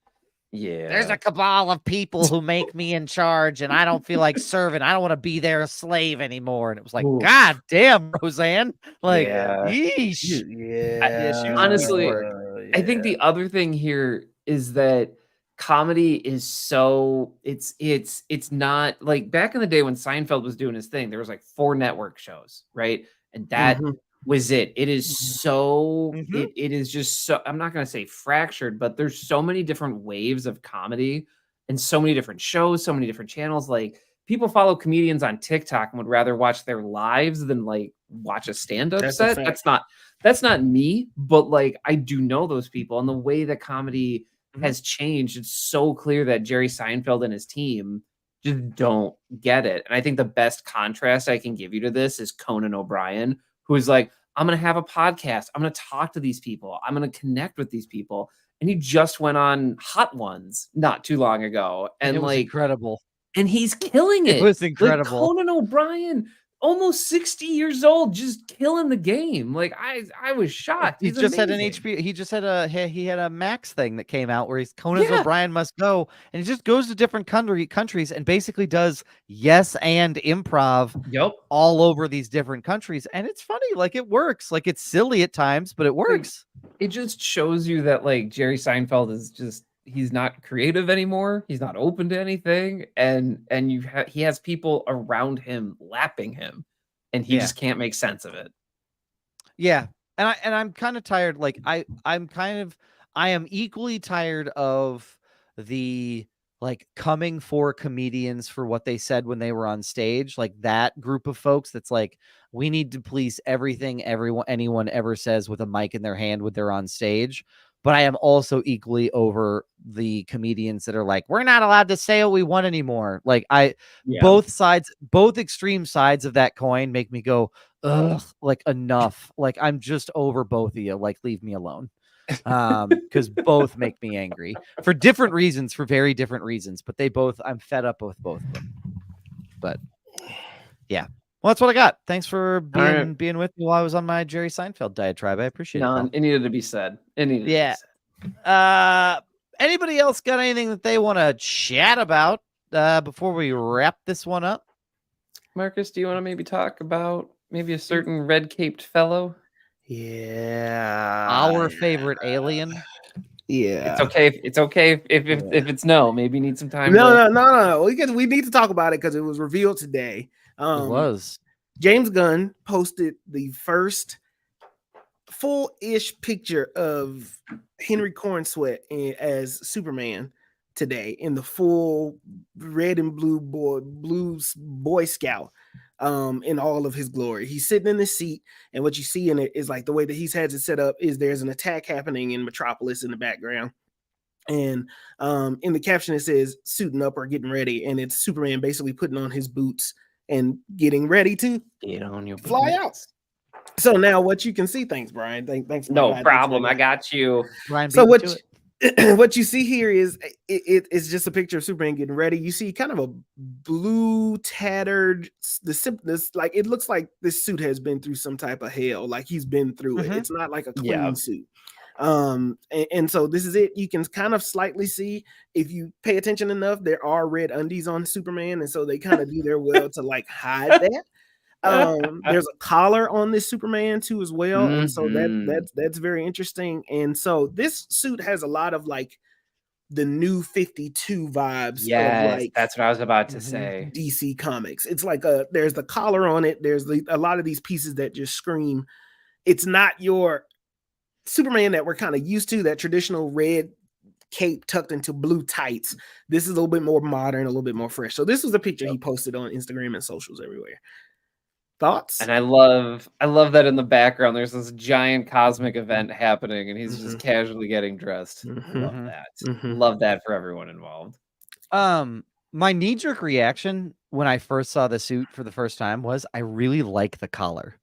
yeah, there's a cabal of people who make me in charge, and I don't feel like serving. I don't want to be their slave anymore. And it was like, Ooh. God damn, Roseanne. Like, Yeah. yeesh. Yeah. Honestly, work. I think the other thing here is that comedy is so it's not like back in the day when Seinfeld was doing his thing, there was like 4 network shows, right? And that was it. It is so it is just so I'm not gonna say fractured, but there's so many different waves of comedy and so many different shows, so many different channels. Like people follow comedians on TikTok and would rather watch their lives than like watch a stand-up That's a set. fact. That's not me, but like I do know those people and the way that comedy has changed. It's so clear that Jerry Seinfeld and his team just don't get it. And I think the best contrast I can give you to this is Conan O'Brien, who's like, I'm going to have a podcast. I'm going to talk to these people. I'm going to connect with these people. And he just went on Hot Ones not too long ago. And it was like, incredible. and he's killing it. It was incredible. Like Conan O'Brien, almost 60 years old, just killing the game. Like I was shocked. He He's just had an amazing. HBO. He just had a Max thing that came out where he's Conan O'Brien Must Go, and he just goes to different countries and basically does yes and improv all over these different countries, and it's funny. Like it works. Like it's silly at times, but it works. It just shows you that like Jerry Seinfeld is just he's not creative anymore. He's not open to anything, and he has people around him lapping him, and he just can't make sense of it. Yeah, and I'm kind of tired. Like I am equally tired of the like coming for comedians for what they said when they were on stage. Like that group of folks that's like, we need to police everything anyone ever says with a mic in their hand when they're on stage. But I am also equally over the comedians that are like, we're not allowed to say what we want anymore. Like both extreme sides of that coin make me go, ugh, like enough. Like I'm just over both of you. Like leave me alone. Because both make me angry for different reasons, for very different reasons. But I'm fed up with both of them. But yeah. Well, that's what I got. Thanks for being with me while I was on my Jerry Seinfeld diatribe. I appreciate it. It needed to be said. It needed to be said. Anybody else got anything that they want to chat about before we wrap this one up? Marcus, do you want to maybe talk about maybe a certain red-caped fellow? Yeah. Our favorite alien. Yeah. It's okay if it's no. Maybe you need some time. No. We need to talk about it because it was revealed today. It was. James Gunn posted the first full-ish picture of Henry Cornsweet as Superman today in the full red and blue Boy Scout in all of his glory. He's sitting in the seat, and what you see in it is like the way that he's had it set up is there's an attack happening in Metropolis in the background. And in the caption it says suiting up or getting ready, and it's Superman basically putting on his boots and getting ready to get on your fly out. So now what you can see, thanks Brian. Thanks. No problem. I got you. Brian, so what what you see here is it's just a picture of Superman getting ready. You see kind of a blue tattered this like it looks like this suit has been through some type of hell, like he's been through it. It's not like a clean suit. And so this is it. You can kind of slightly see, if you pay attention enough, there are red undies on Superman, and so they kind of do their well to like hide that. There's a collar on this Superman too as well, and so that's very interesting. And so this suit has a lot of like the new 52 vibes. Yes, of like that's what I was about to say. DC Comics. It's like there's the collar on it. There's a lot of these pieces that just scream. It's not your Superman that we're kind of used to, that traditional red cape tucked into blue tights. This is a little bit more modern, a little bit more fresh. So this was a picture he posted on Instagram and socials everywhere. Thoughts? And I love that in the background there's this giant cosmic event happening and he's just casually getting dressed. Love that. Love that for everyone involved. My knee-jerk reaction when I first saw the suit for the first time was I really like the collar.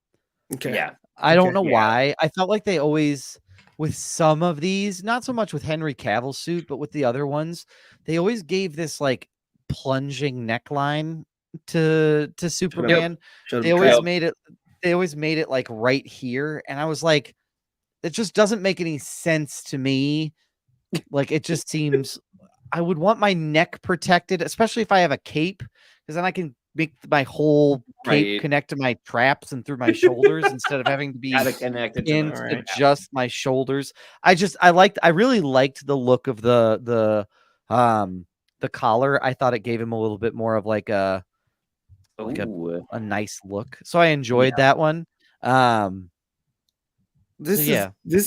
Okay. Yeah. I don't know why. I felt like they always, with some of these, not so much with Henry Cavill's suit, but with the other ones, they always gave this like plunging neckline to Superman. They always made it like right here, and I was like, it just doesn't make any sense to me. Like, it just seems I would want my neck protected, especially if I have a cape, because then I can make my whole cape connect to my traps and through my shoulders instead of having to be connected to just my shoulders. I really liked the look of the collar. I thought it gave him a little bit more of like a nice look. So I enjoyed that one. This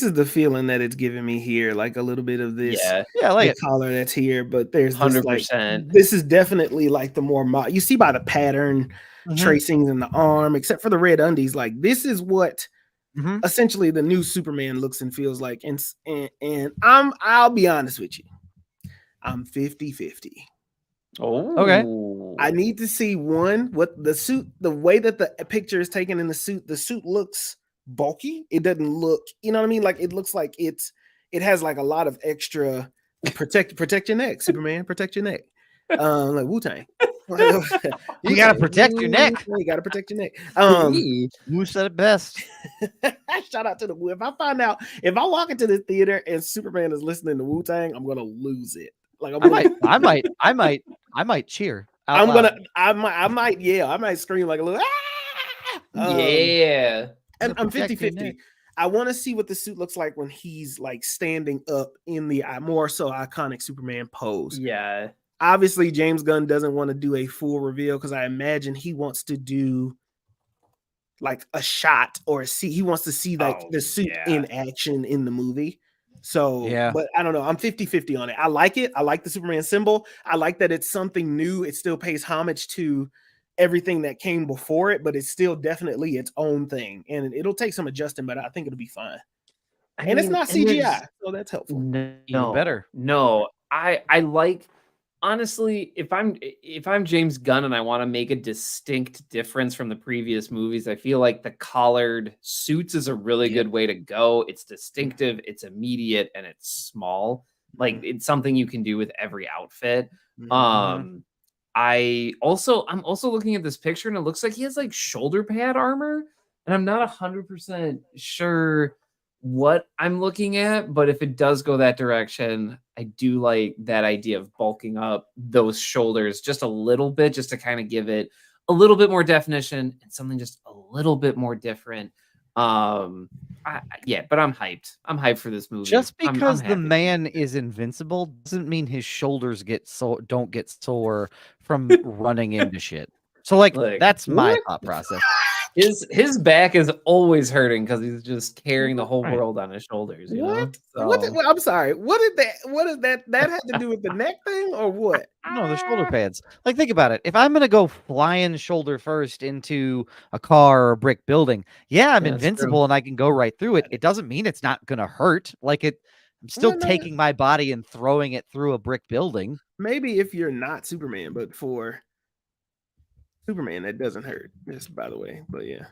is the feeling that it's giving me here, like a little bit of this like the collar that's here, but there's this 100%. This is definitely like the more you see by the pattern tracings in the arm, except for the red undies. Like this is what essentially the new Superman looks and feels like. And I'll be honest with you, I'm 50-50. Oh, okay. I need to see what the suit, the way that the picture is taken in the suit looks bulky. It doesn't look, you know what I mean? Like it looks like it has like a lot of extra protect your neck, Superman, protect your neck. Like Wu-Tang. You gotta protect your neck. You gotta protect your neck. Wu said it best. Shout out to the Wu. If I walk into the theater and Superman is listening to Wu-Tang, I'm gonna lose it. Like I might cheer. I might scream like a little And I'm 50-50. I want to see what the suit looks like when he's like standing up in the more so iconic Superman pose. Yeah. Obviously, James Gunn doesn't want to do a full reveal because I imagine he wants to do like a shot or he wants to see like the suit in action in the movie. So, but I don't know. I'm 50-50 on it. I like it. I like the Superman symbol. I like that it's something new. It still pays homage to everything that came before it, but it's still definitely its own thing. And it'll take some adjusting, but I think it'll be fine. And it's not CGI, so that's helpful. No, better. No, I like, honestly, if I'm James Gunn and I want to make a distinct difference from the previous movies, I feel like the collared suits is a really good way to go. It's distinctive, it's immediate, and it's small. Like it's something you can do with every outfit. I'm also looking at this picture and it looks like he has like shoulder pad armor, and I'm not 100% sure what I'm looking at, but if it does go that direction, I do like that idea of bulking up those shoulders just a little bit, just to kind of give it a little bit more definition and something just a little bit more different. But I'm hyped. I'm hyped for this movie. Just because the man is invincible doesn't mean his shoulders don't get sore from running into shit. So like that's my thought process. His back is always hurting because he's just carrying the whole world on his shoulders. You know? So. I'm sorry. What did that have to do with the neck thing or what? No, the shoulder pads. Like, think about it. If I'm gonna go flying shoulder first into a car or a brick building, I'm invincible and I can go right through it. It doesn't mean it's not gonna hurt. Like I'm still taking my body and throwing it through a brick building. Maybe if you're not Superman, but for Superman, that doesn't hurt. Just by the way, but yeah,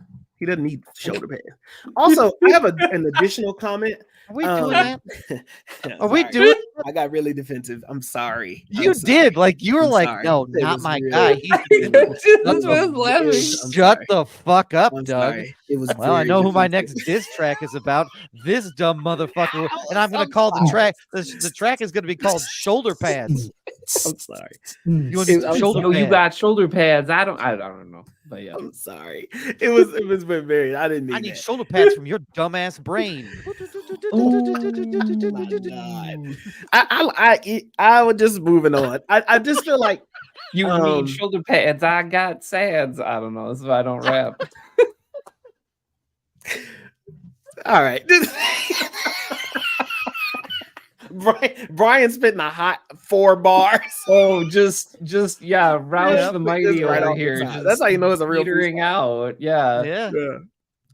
He doesn't need shoulder pads. Also, I have an additional comment. Are we doing that? Are we Sorry. doing? I got really defensive. I'm sorry. You I'm sorry. did. Like you were I'm like, sorry. no, It not was my really- guy. He's That's why I was laughing. I'm shut sorry. the fuck up, I'm Doug. sorry. It was Well, I very know who my defensive. next diss track is about. This dumb motherfucker, and I'm gonna I'm call the sorry. track. The track is gonna be called "Shoulder Pads." I'm sorry. You want It- some I'm shoulder No, you pads? got shoulder pads. I don't know. But yeah. I'm sorry. It was very. I didn't mean I need that. shoulder pads from your dumbass brain. My God. I was just moving on. I just feel like You need shoulder pads. I got sads. I don't know. That's why I don't rap. all right. Brian spitting a hot 4 bars. Oh, just yeah, Roush Yeah, the just Mighty right over off the here. top. Just That's how you know it's a real petering out. Yeah. Yeah. Yeah.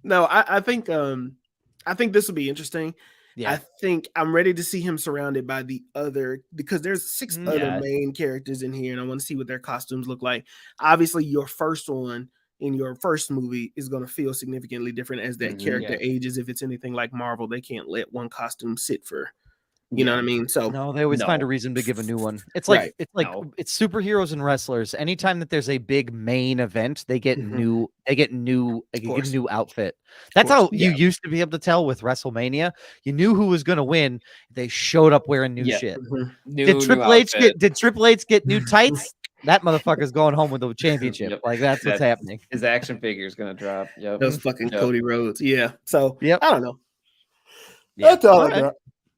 No, I think this will be interesting. Yeah. I think I'm ready to see him surrounded by the other, because there's 6 other Yeah. main characters in here, and I want to see what their costumes look like. Obviously, your first one in your first movie is going to feel significantly different as that character ages. If it's anything like Marvel, they can't let one costume sit for, you know what I mean? So No, they always find a reason to give a new one. It's like Right. it's superheroes and wrestlers. Anytime that there's a big main event, they get Mhm. they get a new outfit. Of That's course. how you used to be able to tell with WrestleMania. You knew who was going to win. They showed up wearing new shit. Mhm. Did Triple H get new tights? That motherfucker's going home with the championship. Yep. Like that's what's happening. His action figure is gonna drop. Yep. Those fucking Yep. Cody Rhodes. Yeah. So Yep. I don't know. Yeah. That's all All I right. got.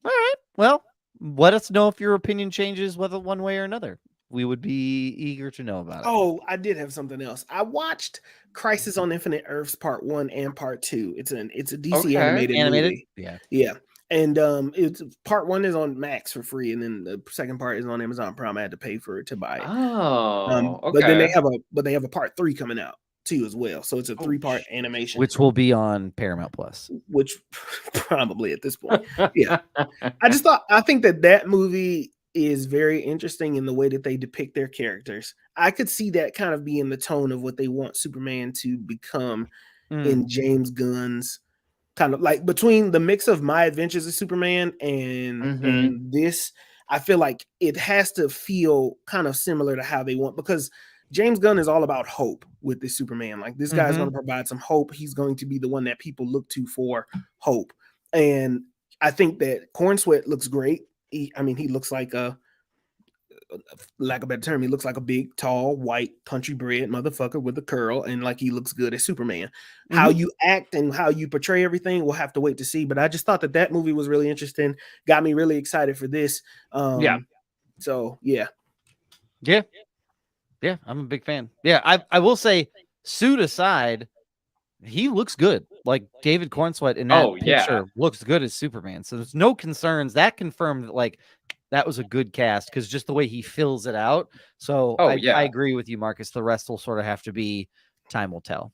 All right. Well, let us know if your opinion changes, whether one way or another. We would be eager to know about it. Oh, I did have something else. I watched Crisis on Infinite Earths Part 1 and Part 2. It's a DC animated movie. Yeah. Yeah. And it's Part 1 is on Max for free, and then the second part is on Amazon Prime. I had to pay for it to buy it. Oh, okay. But then they have a Part 3 coming out too as well. So it's a 3-part animation, Which will be on Paramount Plus. which probably at this point. Yeah. I think that movie is very interesting in the way that they depict their characters. I could see that kind of being the tone of what they want Superman to become in James Gunn's kind of like between the mix of My Adventures of Superman and this. I feel like it has to feel kind of similar to how they want, because James Gunn is all about hope with this Superman. Like, this guy's going to provide some hope. He's going to be the one that people look to for hope. And I think that Corn Sweat looks great. He looks like lack of a better term, he looks like a big, tall, white, country bred motherfucker with a curl, and like he looks good as Superman. How you act and how you portray everything, we'll have to wait to see. But I just thought that movie was really interesting. Got me really excited for this. So yeah. Yeah, I'm a big fan. Yeah, I will say, suit aside, he looks good. Like David Cornsweet in that picture looks good as Superman. So there's no concerns. That confirmed that like that was a good cast, because just the way he fills it out. So I agree with you, Marcus. The rest will sort of have to be time will tell.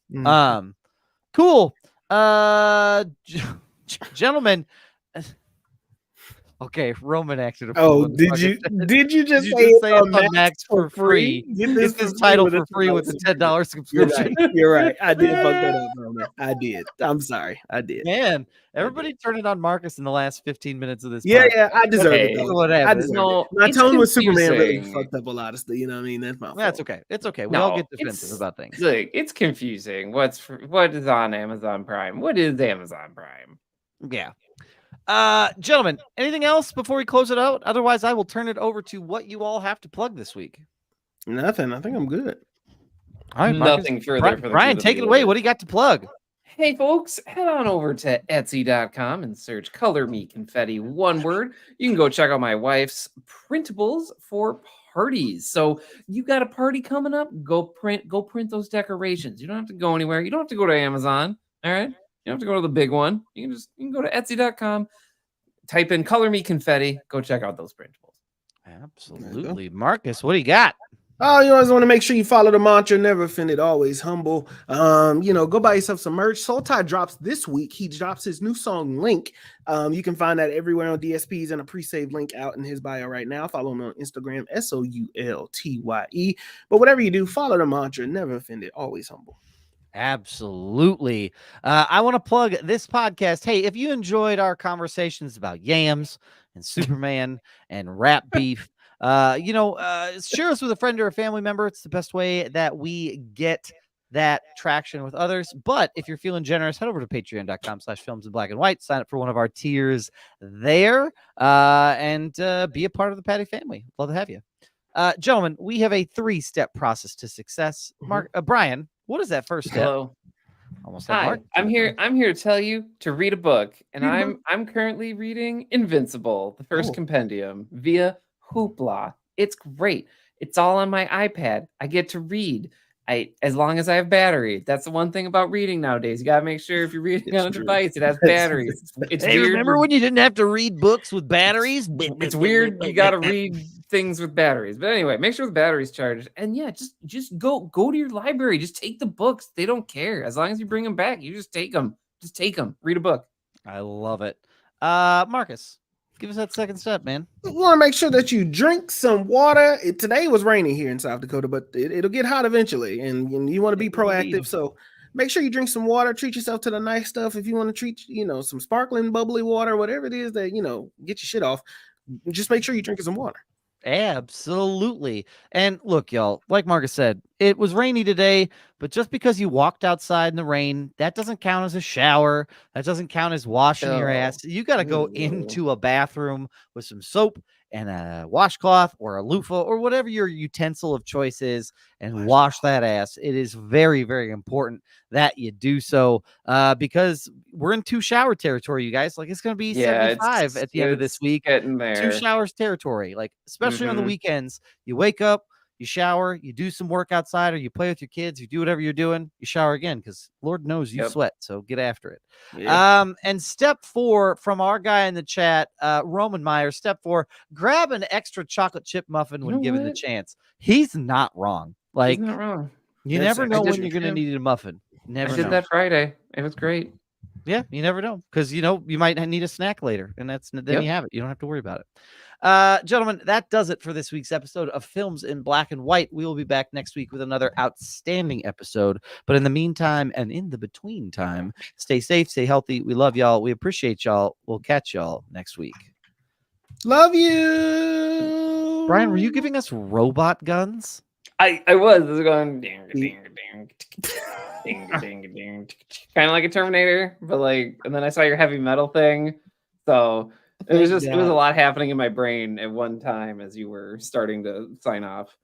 Cool. Gentlemen. Okay, Roman acted. Did you just say it's on Max for free? Get this title for free with a $10 subscription. You're right. I did fuck that up, Roman. I did. I'm sorry. I did. Man, everybody turned it on Marcus in the last 15 minutes of this. Yeah, I deserve it. Though. Whatever. I deserve it. My tone with Superman really fucked up a lot of stuff. You know what I mean? That's my fault. That's okay. It's okay. We all get defensive about things. Look, it's confusing. What is on Amazon Prime? What is Amazon Prime? Yeah. Gentlemen, anything else before we close it out? Otherwise, I will turn it over to what you all have to plug this week. Nothing. I think I'm good. All right, nothing further. For Brian, take it away. What do you got to plug? Hey, folks, head on over to Etsy.com and search Color Me Confetti, one word. You can go check out my wife's printables for parties. So you got a party coming up, go print those decorations. You don't have to go anywhere. You don't have to go to Amazon. All right. You don't have to go to the big one. You can go to Etsy.com, type in Color Me Confetti, go check out those printables. Absolutely. Marcus, what do you got? Oh, you always want to make sure you follow the mantra, never offended, always humble. Go buy yourself some merch. Soul Tide drops this week. He drops his new song, Link. You can find that everywhere on DSPs, and a pre-save link out in his bio right now. Follow him on Instagram, SOULTYE. But whatever you do, follow the mantra, never offended, always humble. Absolutely. I want to plug this podcast. Hey, if you enjoyed our conversations about yams and Superman and rap beef, share us with a friend or a family member. It's the best way that we get that traction with others. But if you're feeling generous, head over to patreon.com/films in black and white. Sign up for one of our tiers there and be a part of the Patty family. Love to have you. Gentlemen, we have a 3-step process to success. Brian, what is that first step? Hello. Almost like Hi, Mark. I'm here to tell you to read a book, and I'm currently reading Invincible, the first compendium via Hoopla. It's great. It's all on my iPad. I get to read. As long as I have battery. That's the one thing about reading nowadays. You gotta make sure if you're reading on a device, it has batteries. It's Hey, weird. remember when you didn't have to read books with batteries? It's weird. You gotta read things with batteries. But anyway, make sure the battery's charged. And yeah, just go to your library. Just take the books. They don't care. As long as you bring them back, you just take them. Just take them. Read a book. I love it. Marcus, give us that second step, man. You want to make sure that you drink some water. Today was rainy here in South Dakota, but it'll get hot eventually, and you want to be proactive. So make sure you drink some water. Treat yourself to the nice stuff. If you want to treat, some sparkling, bubbly water, whatever it is that get your shit off. Just make sure you're drinking some water. Absolutely. And look, y'all, like Marcus said, it was rainy today, but just because you walked outside in the rain, that doesn't count as a shower. That doesn't count as washing your ass. You got to go into a bathroom with some soap and a washcloth or a loofah or whatever your utensil of choice is and wash that ass. It is very, very important that you do so because we're in 2 shower territory, you guys. Like, it's going to be 75 at the end of this week. Getting there. 2 showers territory, like especially on the weekends. You wake up, you shower, you do some work outside, or you play with your kids, you do whatever you're doing, you shower again because Lord knows you sweat, so get after it. Yeah. And step 4 from our guy in the chat, Roman Meyer, step 4, grab an extra chocolate chip muffin when given the chance. He's not wrong. Like, he's not wrong. You never know when you're going to need a muffin. Never I did that Friday. It was great. Yeah, you never know because you might need a snack later, and then you have it. You don't have to worry about it. Gentlemen, that does it for this week's episode of Films in Black and White. We will be back next week with another outstanding episode. But in the meantime and in the between time, stay safe, stay healthy. We love y'all. We appreciate y'all. We'll catch y'all next week. Love you. Brian, were you giving us robot guns? I was. This is going ding ding ding ding ding ding, kind of like a Terminator, but and then I saw your heavy metal thing, so it was a lot happening in my brain at one time as you were starting to sign off.